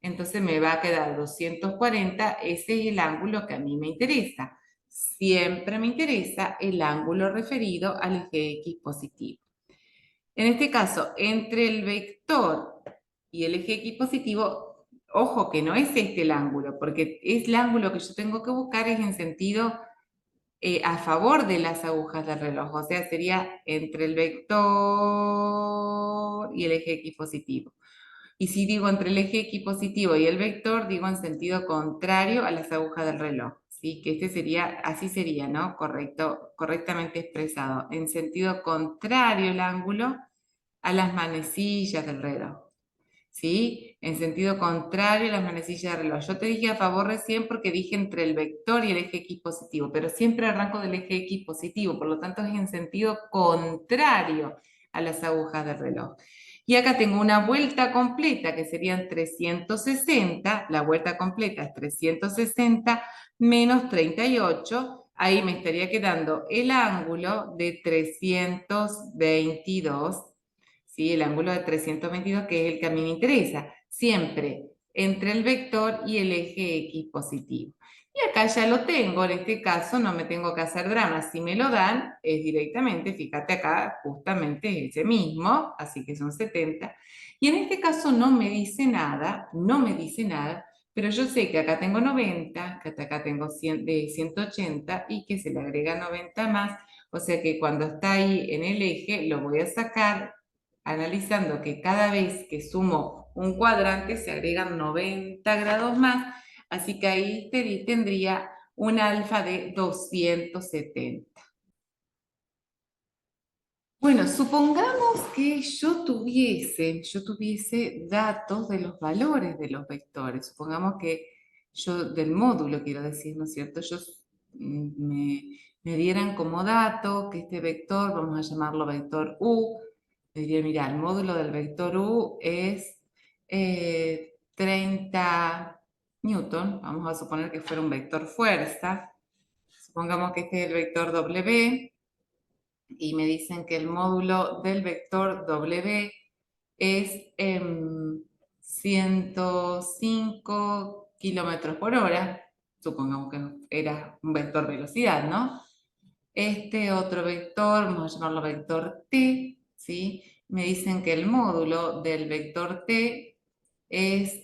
entonces me va a quedar 240. Ese es el ángulo que a mí me interesa. Siempre me interesa el ángulo referido al eje X positivo. En este caso, entre el vector y el eje X positivo, ojo que no es este el ángulo, porque es el ángulo que yo tengo que buscar es en sentido a favor de las agujas del reloj, o sea, sería entre el vector y el eje X positivo. Y si digo entre el eje X positivo y el vector, digo en sentido contrario a las agujas del reloj, ¿sí? Que este sería, así sería, ¿no? Correctamente expresado. En sentido contrario el ángulo a las manecillas del reloj, ¿sí? En sentido contrario a las manecillas del reloj. Yo te dije a favor recién porque dije entre el vector y el eje X positivo, pero siempre arranco del eje X positivo, por lo tanto es en sentido contrario a las agujas del reloj. Y acá tengo una vuelta completa que serían 360, la vuelta completa es 360 menos 38, ahí me estaría quedando el ángulo de 322, ¿sí? El ángulo de 322 que es el que a mí me interesa, siempre entre el vector y el eje X positivo. Y acá ya lo tengo, en este caso no me tengo que hacer drama, si me lo dan es directamente, fíjate acá, justamente es ese mismo, así que son 70. Y en este caso no me dice nada, no me dice nada, pero yo sé que acá tengo 90, que hasta acá tengo 180 y que se le agrega 90 más, o sea que cuando está ahí en el eje lo voy a sacar analizando que cada vez que sumo un cuadrante se agregan 90 grados más, así que ahí tendría un alfa de 270. Bueno, supongamos que yo tuviese datos de los valores de los vectores. Supongamos que yo, del módulo quiero decir, ¿no es cierto? Me dieran como dato que este vector, vamos a llamarlo vector U, me diría, mira, el módulo del vector U es 30 Newton. Vamos a suponer que fuera un vector fuerza. Supongamos que este es el vector W y me dicen que el módulo del vector W es 105 kilómetros por hora. Supongamos que era un vector velocidad, ¿no? Este otro vector, vamos a llamarlo vector t, ¿sí? Me dicen que el módulo del vector t es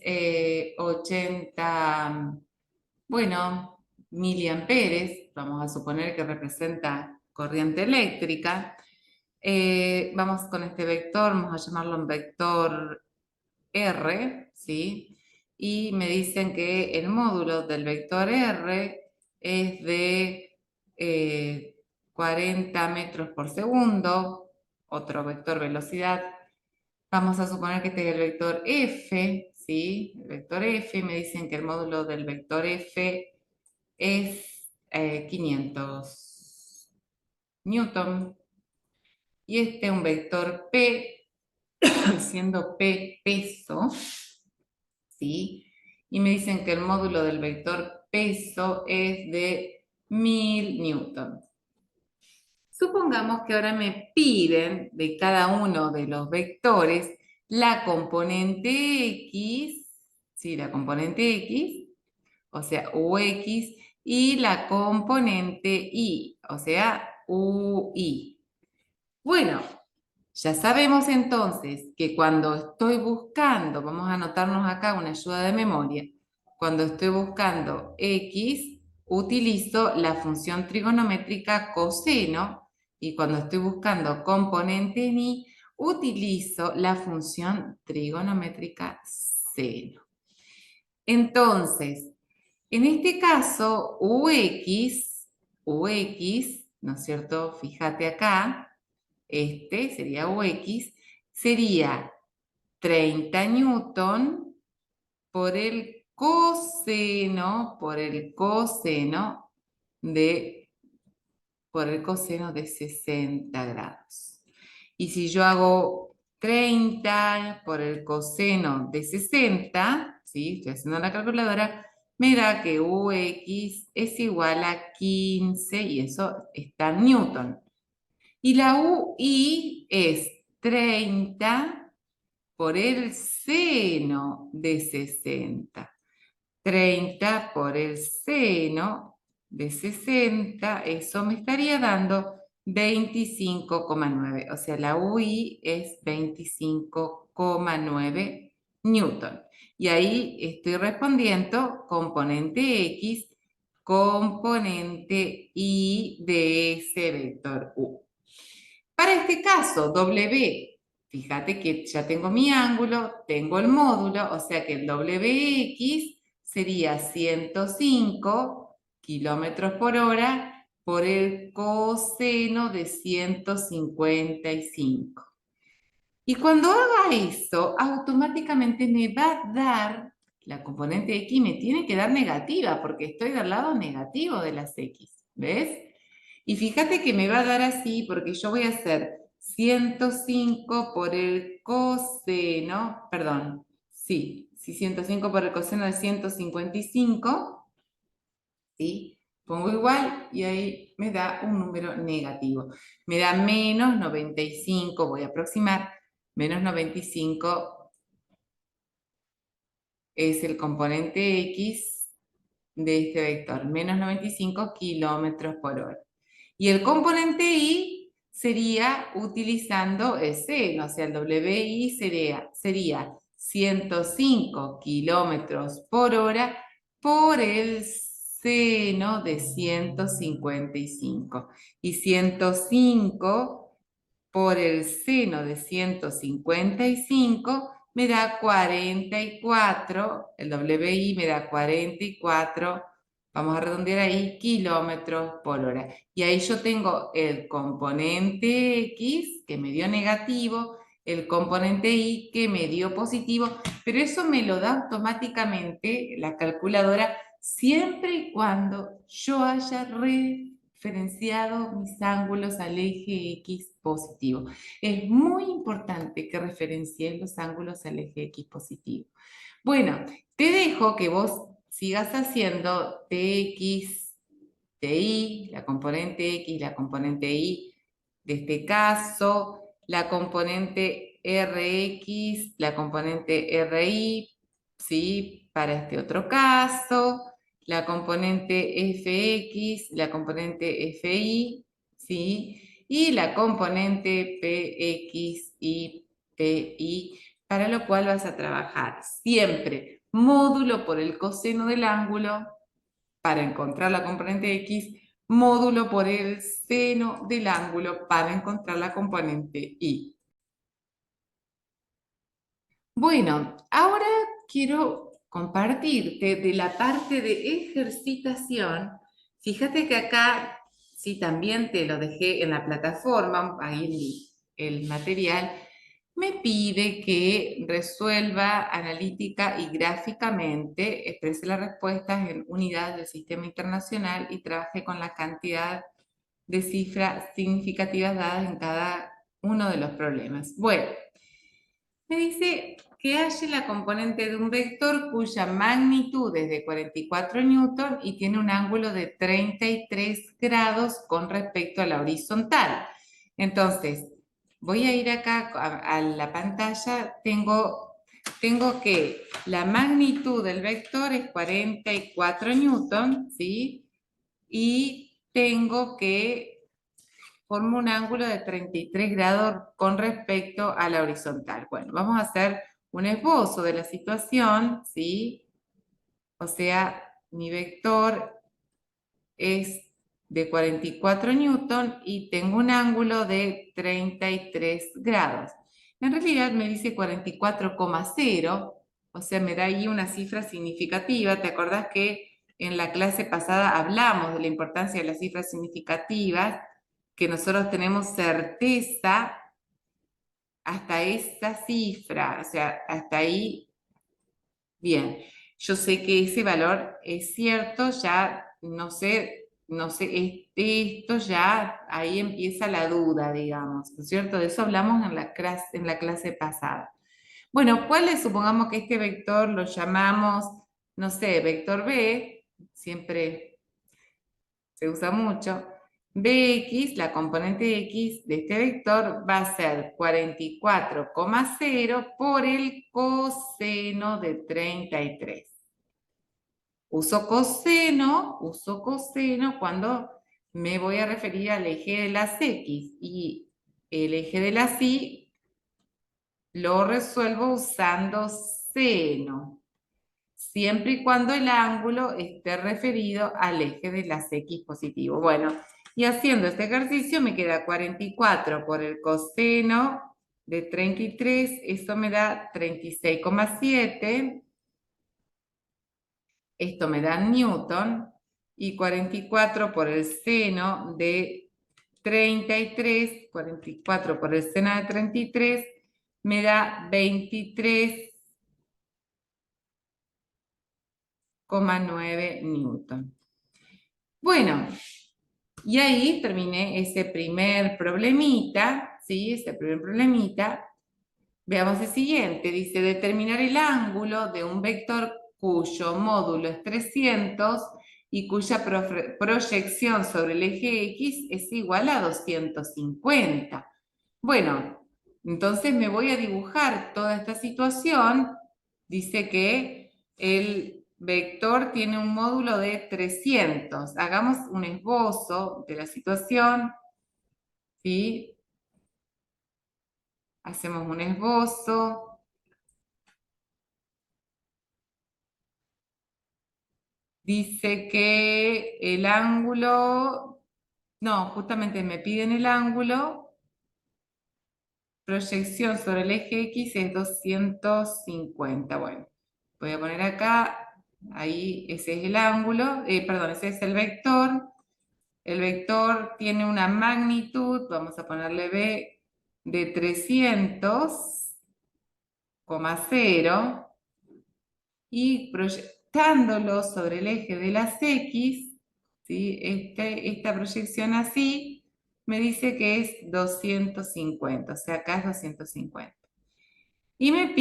80, bueno, miliamperes, vamos a suponer que representa corriente eléctrica. Vamos con este vector, vamos a llamarlo un vector R, ¿sí? Y me dicen que el módulo del vector R es de 40 metros por segundo, otro vector velocidad. Vamos a suponer que este es el vector F, ¿sí? El vector F, me dicen que el módulo del vector F es 500 newton. Y este es un vector P, siendo P peso, ¿sí? Y me dicen que el módulo del vector peso es de 1000 newton. Supongamos que ahora me piden de cada uno de los vectores la componente X, ¿sí? La componente X, o sea, UX, y la componente Y, o sea, UI. Bueno, ya sabemos entonces que cuando estoy buscando, vamos a anotarnos acá una ayuda de memoria, cuando estoy buscando X, utilizo la función trigonométrica coseno y cuando estoy buscando componente en Y, utilizo la función trigonométrica seno. Entonces, en este caso, UX, ¿no es cierto? Fíjate acá, este sería UX, sería 30 newton de, por el coseno de 60 grados. Y si yo hago 30 por el coseno de 60, ¿sí? Estoy haciendo la calculadora, me da que UX es igual a 15 y eso está en newton. Y la UI es 30 por el seno de 60. 30 por el seno de 60, eso me estaría dando 25,9. O sea, la UI es 25,9 newton. Y ahí estoy respondiendo componente X, componente Y de ese vector U. Para este caso, W, fíjate que ya tengo mi ángulo, tengo el módulo, o sea que el WX sería 105 kilómetros por hora por el coseno de 155. Y cuando haga eso, automáticamente me va a dar, la componente X me tiene que dar negativa, porque estoy del lado negativo de las X, ¿ves? Y fíjate que me va a dar así, porque yo voy a hacer 105 por el coseno, perdón, sí, 105 por el coseno de 155, ¿sí? Pongo igual y ahí me da un número negativo. Me da menos 95, voy a aproximar, menos 95 es el componente X de este vector, menos 95 kilómetros por hora. Y el componente Y sería utilizando el seno, o sea, el WI sería 105 kilómetros por hora por el seno de 155. Y 105 por el seno de 155 me da 44, el WI me da 44, vamos a redondear ahí, kilómetros por hora. Y ahí yo tengo el componente X que me dio negativo, el componente Y que me dio positivo, pero eso me lo da automáticamente la calculadora siempre y cuando yo haya referenciado mis ángulos al eje X positivo. Es muy importante que referencies los ángulos al eje X positivo. Bueno, te dejo que vos sigas haciendo Tx, Ti, la componente X, la componente Y de este caso, la componente Rx, la componente Ri, ¿sí? Para este otro caso, la componente Fx, la componente Fi, ¿sí? Y la componente Px y Pi, para lo cual vas a trabajar siempre módulo por el coseno del ángulo para encontrar la componente X, módulo por el seno del ángulo para encontrar la componente Y. Bueno, ahora quiero compartirte de la parte de ejercitación. Fíjate que acá, sí, también te lo dejé en la plataforma, ahí el material, me pide que resuelva analítica y gráficamente, exprese las respuestas en unidades del sistema internacional y trabaje con la cantidad de cifras significativas dadas en cada uno de los problemas. Bueno, me dice que halle la componente de un vector cuya magnitud es de 44 newton y tiene un ángulo de 33 grados con respecto a la horizontal. Entonces, voy a ir acá a la pantalla. Tengo que la magnitud del vector es 44 newton, ¿sí? Y tengo que forma un ángulo de 33 grados con respecto a la horizontal. Bueno, vamos a hacer un esbozo de la situación, ¿sí? O sea, mi vector es de 44 newton y tengo un ángulo de 33 grados. En realidad me dice 44,0, o sea, me da ahí una cifra significativa. ¿Te acordás que en la clase pasada hablamos de la importancia de las cifras significativas? Que nosotros tenemos certeza hasta esa cifra, o sea, hasta ahí, bien. Yo sé que ese valor es cierto, ya esto ya ahí empieza la duda, digamos, ¿no es cierto? De eso hablamos en la clase pasada. Bueno, ¿cuál es? Supongamos que este vector lo llamamos, no sé, vector B, siempre se usa mucho. Bx, la componente x de este vector va a ser 44,0 por el coseno de 33. Uso coseno cuando me voy a referir al eje de las x y el eje de las y lo resuelvo usando seno, siempre y cuando el ángulo esté referido al eje de las x positivo. Bueno, y haciendo este ejercicio me queda 44 por el coseno de 33, eso me da 36,7, esto me da newton, y 44 por el seno de 33, 44 por el seno de 33, me da 23,9 newton. Bueno, y ahí terminé ese primer problemita, ¿sí? Ese primer problemita. Veamos el siguiente. Dice, determinar el ángulo de un vector cuyo módulo es 300 y cuya proyección sobre el eje X es igual a 250. Bueno, entonces me voy a dibujar toda esta situación. Dice que el vector tiene un módulo de 300. Hagamos un esbozo de la situación, ¿sí? Hacemos un esbozo. Dice que el ángulo, no, justamente me piden el ángulo, proyección sobre el eje X es 250. Bueno, voy a poner acá, ahí ese es el ángulo, perdón, ese es el vector. El vector tiene una magnitud, vamos a ponerle B, de 300,0 y proyectándolo sobre el eje de las X, ¿sí? Esta proyección así me dice que es 250, o sea, acá es 250. Y me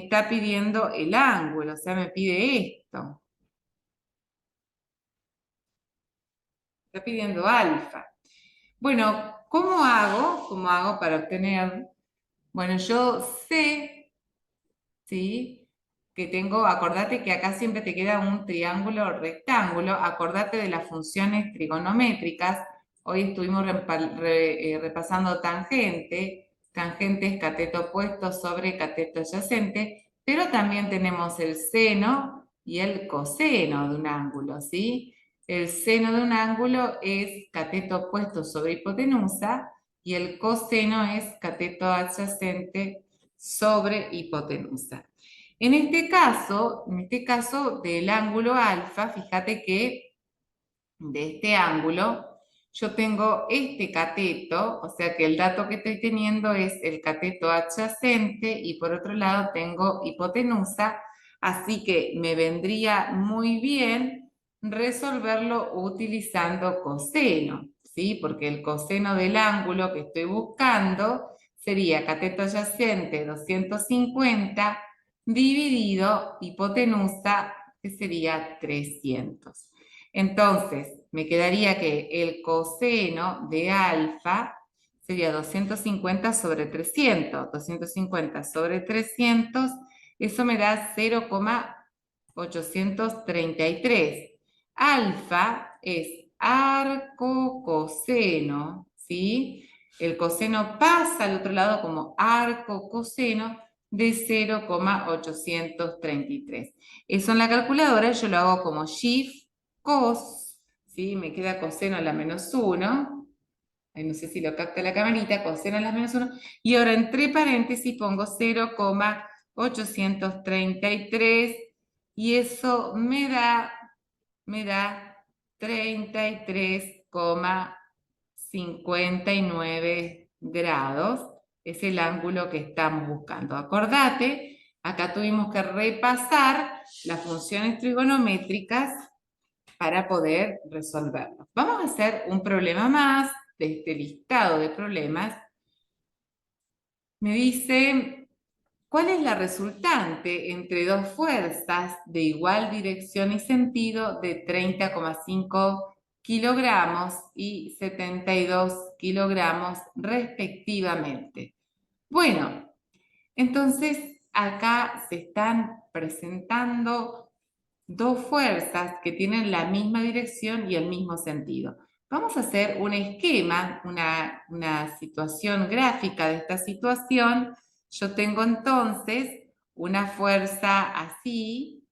está pidiendo el ángulo, o sea, me pide esto. está pidiendo alfa. Bueno, ¿cómo hago? ¿Cómo hago para obtener? Bueno, yo sé, ¿sí? Que tengo, acordate que acá siempre te queda un triángulo rectángulo, acordate de las funciones trigonométricas. Hoy estuvimos repasando tangente, tangente es cateto opuesto sobre cateto adyacente, pero también tenemos el seno y el coseno de un ángulo, ¿sí? El seno de un ángulo es cateto opuesto sobre hipotenusa y el coseno es cateto adyacente sobre hipotenusa. En este caso del ángulo alfa, fíjate que de este ángulo yo tengo este cateto, o sea que el dato que estoy teniendo es el cateto adyacente y por otro lado tengo hipotenusa, así que me vendría muy bien resolverlo utilizando coseno, ¿sí? Porque el coseno del ángulo que estoy buscando sería cateto adyacente 250 dividido hipotenusa, que sería 300. Entonces, me quedaría que el coseno de alfa sería 250 sobre 300. 250 sobre 300, eso me da 0,833. Alfa es arco coseno, ¿sí? El coseno pasa al otro lado como arco coseno de 0,833. Eso en la calculadora yo lo hago como shift cos, ¿sí? Me queda coseno a la menos 1. Ahí no sé si lo capta la camarita, coseno a la menos 1. Y ahora entre paréntesis pongo 0,833 y eso me da 33,59 grados. Es el ángulo que estamos buscando. Acordate, acá tuvimos que repasar las funciones trigonométricas para poder resolverlo. Vamos a hacer un problema más de este listado de problemas. Me dice, ¿cuál es la resultante entre dos fuerzas de igual dirección y sentido de 30,5 kilogramos y 72 kilogramos respectivamente? Bueno, entonces acá se están presentando dos fuerzas que tienen la misma dirección y el mismo sentido. Vamos a hacer un esquema, una situación gráfica de esta situación. Yo tengo entonces una fuerza así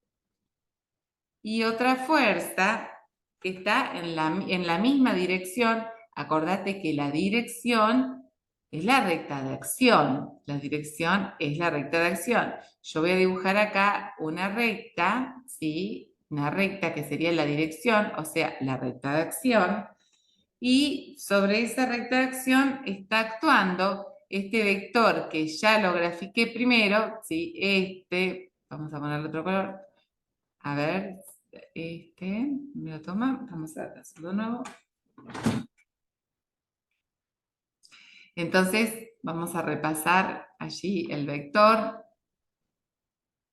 y otra fuerza que está en la misma dirección. Acordate que la dirección es la recta de acción. La dirección es la recta de acción. Yo voy a dibujar acá una recta, ¿sí? Una recta que sería la dirección, o sea, la recta de acción. Y sobre esa recta de acción está actuando este vector que ya lo grafiqué primero, ¿sí? Vamos a ponerle otro color. A ver, me lo toma, vamos a hacerlo de nuevo. Entonces, vamos a repasar allí el vector.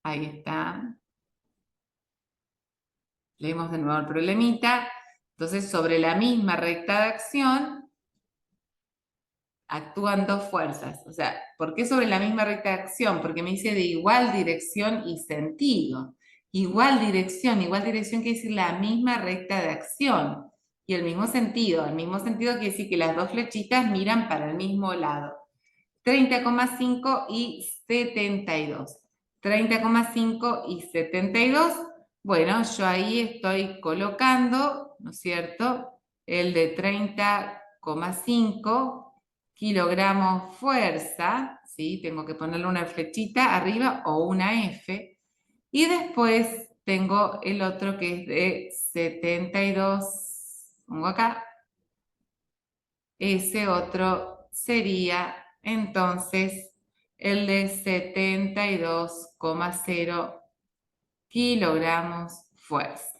Ahí está. Leemos de nuevo el problemita. Entonces, sobre la misma recta de acción, actúan dos fuerzas. O sea, ¿por qué sobre la misma recta de acción? Porque me dice de igual dirección y sentido. Igual dirección quiere decir la misma recta de acción. Y el mismo sentido. El mismo sentido quiere decir que las dos flechitas miran para el mismo lado. 30,5 y 72. 30,5 y 72. Bueno, yo ahí estoy colocando, ¿no es cierto? El de 30,5 kilogramos fuerza, ¿sí? Tengo que ponerle una flechita arriba o una F. Y después tengo el otro que es de 72, pongo acá. Ese otro sería entonces el de 72,0 kilogramos fuerza.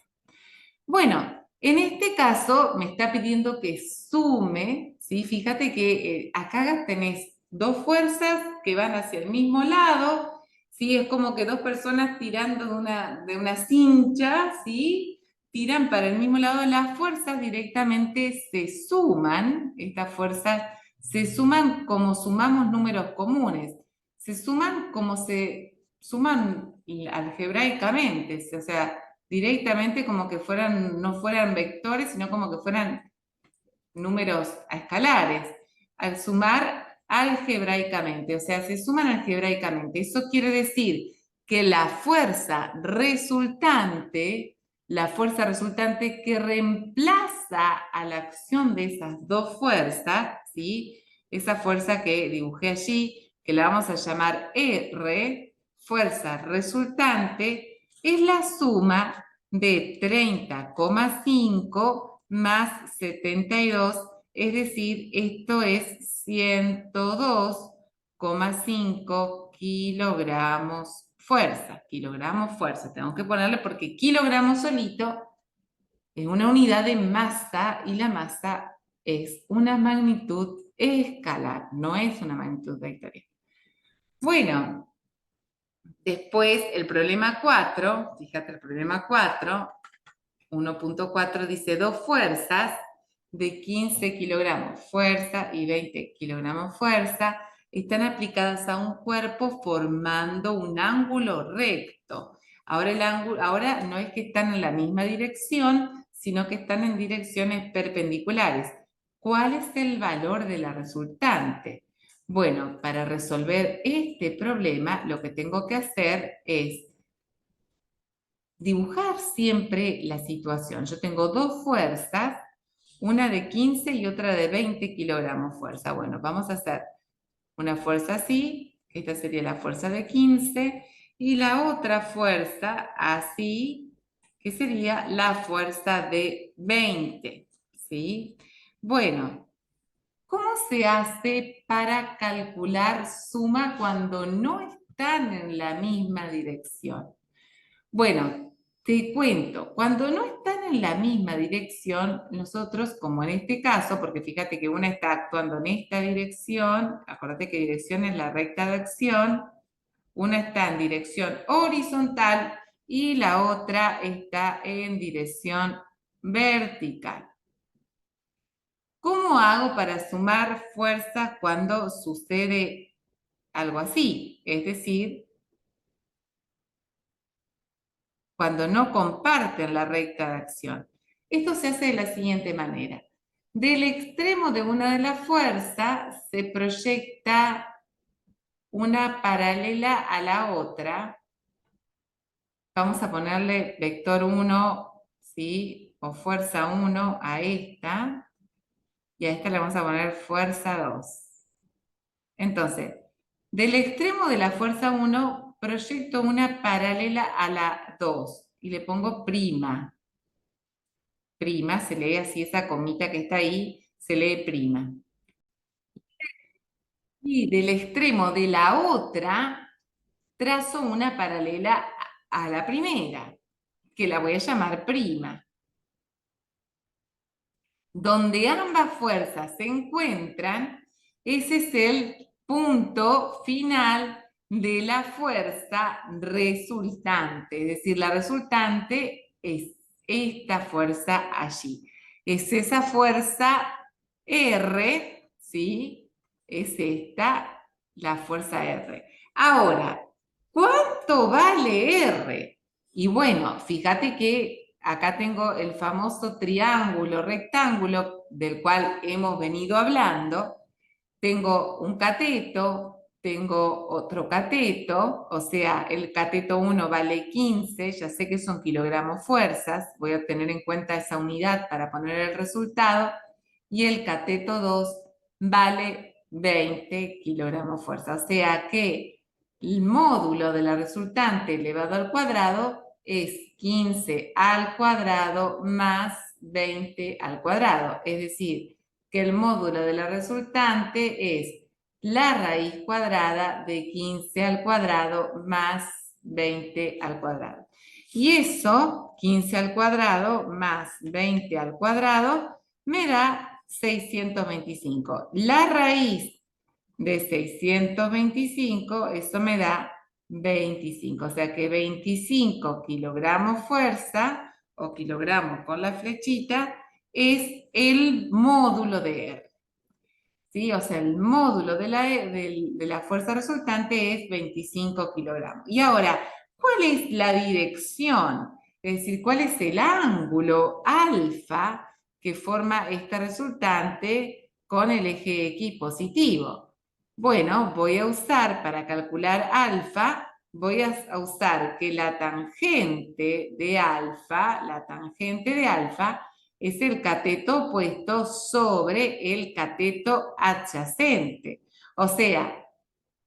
Bueno, en este caso me está pidiendo que sume, ¿sí? Fíjate que acá tenés dos fuerzas que van hacia el mismo lado, ¿sí? Es como que dos personas tirando de una cincha, ¿sí? tiran para el mismo lado, las fuerzas directamente se suman, estas fuerzas se suman como sumamos números comunes, se suman como se suman algebraicamente, o sea, directamente como que fueran, no fueran vectores, sino como que fueran números escalares, al sumar algebraicamente, o sea, se suman algebraicamente. Eso quiere decir que la fuerza resultante que reemplaza a la acción de esas dos fuerzas, ¿sí? Esa fuerza que dibujé allí, que la vamos a llamar R, fuerza resultante, es la suma de 30,5 más 72, es decir, esto es 102,5 kilogramos fuerza. Tengo que ponerle porque kilogramos solito es una unidad de masa y la masa es una magnitud escalar, no es una magnitud vectorial. Bueno, después el problema 4, fíjate el problema 4, 1.4 dice dos fuerzas de 15 kilogramos fuerza y 20 kilogramos fuerza están aplicadas a un cuerpo formando un ángulo recto. Ahora, ahora no es que están en la misma dirección, sino que están en direcciones perpendiculares. ¿Cuál es el valor de la resultante? Bueno, para resolver este problema, lo que tengo que hacer es dibujar siempre la situación. Yo tengo dos fuerzas, una de 15 y otra de 20 kilogramos fuerza. Bueno, vamos a hacer una fuerza así, esta sería la fuerza de 15, y la otra fuerza así, que sería la fuerza de 20, ¿sí? Bueno, ¿cómo se hace para calcular suma cuando no están en la misma dirección? Bueno, te cuento, cuando no están en la misma dirección, nosotros, como en este caso, porque fíjate que una está actuando en esta dirección, acuérdate que dirección es la recta de acción, una está en dirección horizontal y la otra está en dirección vertical. ¿Cómo hago para sumar fuerzas cuando sucede algo así? Es decir, cuando no comparten la recta de acción. Esto se hace de la siguiente manera. Del extremo de una de las fuerzas se proyecta una paralela a la otra. Vamos a ponerle vector 1, ¿sí? O fuerza 1 a esta. Y a esta le vamos a poner fuerza 2. Entonces, del extremo de la fuerza 1 proyecto una paralela a la 2 y le pongo prima. Prima, se lee así, esa comita que está ahí, se lee prima. Y del extremo de la otra, trazo una paralela a la primera, que la voy a llamar prima. Donde ambas fuerzas se encuentran, ese es el punto final de la fuerza resultante. Es decir, la resultante es esta fuerza allí. Es esa fuerza R, ¿sí? Es esta, la fuerza R. Ahora, ¿cuánto vale R? Y bueno, fíjate que acá tengo el famoso triángulo rectángulo del cual hemos venido hablando. Tengo un cateto, tengo otro cateto, o sea, el cateto 1 vale 15, ya sé que son kilogramos fuerzas, voy a tener en cuenta esa unidad para poner el resultado, y el cateto 2 vale 20 kilogramos fuerza, o sea que el módulo de la resultante elevado al cuadrado es 15 al cuadrado más 20 al cuadrado, es decir, que el módulo de la resultante es la raíz cuadrada de 15 al cuadrado más 20 al cuadrado. Y eso, 15 al cuadrado más 20 al cuadrado, me da 625. La raíz de 625, eso me da 25. O sea que 25 kilogramos fuerza o kilogramos con la flechita, es el módulo de R. ¿Sí? O sea, el módulo de la fuerza resultante es 25 kilogramos. Y ahora, ¿cuál es la dirección? Es decir, ¿cuál es el ángulo alfa que forma esta resultante con el eje X positivo? Bueno, voy a usar para calcular alfa, voy a usar que la tangente de alfa es el cateto opuesto sobre el cateto adyacente. O sea,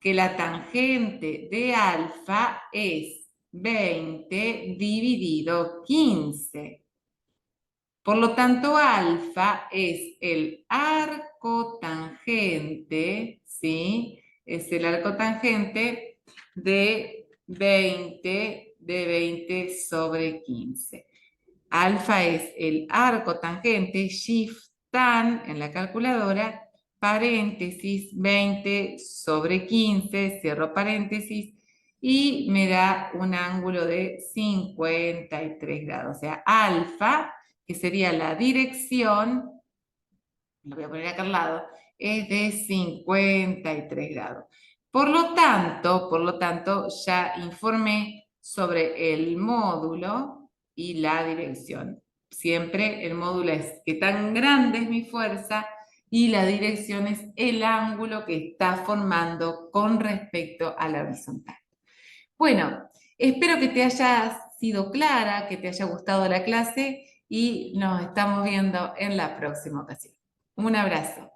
que la tangente de alfa es 20 dividido 15. Por lo tanto, alfa es el arco tangente, ¿sí? Es el arco tangente de 20 sobre 15. Alfa es el arco tangente, shift tan en la calculadora, paréntesis 20 sobre 15, cierro paréntesis, y me da un ángulo de 53 grados. O sea, alfa, que sería la dirección, lo voy a poner acá al lado, es de 53 grados. Por lo tanto, ya informé sobre el módulo y la dirección. Siempre el módulo es qué tan grande es mi fuerza y la dirección es el ángulo que está formando con respecto a la horizontal. Bueno, espero que te haya sido clara, que te haya gustado la clase y nos estamos viendo en la próxima ocasión. Un abrazo.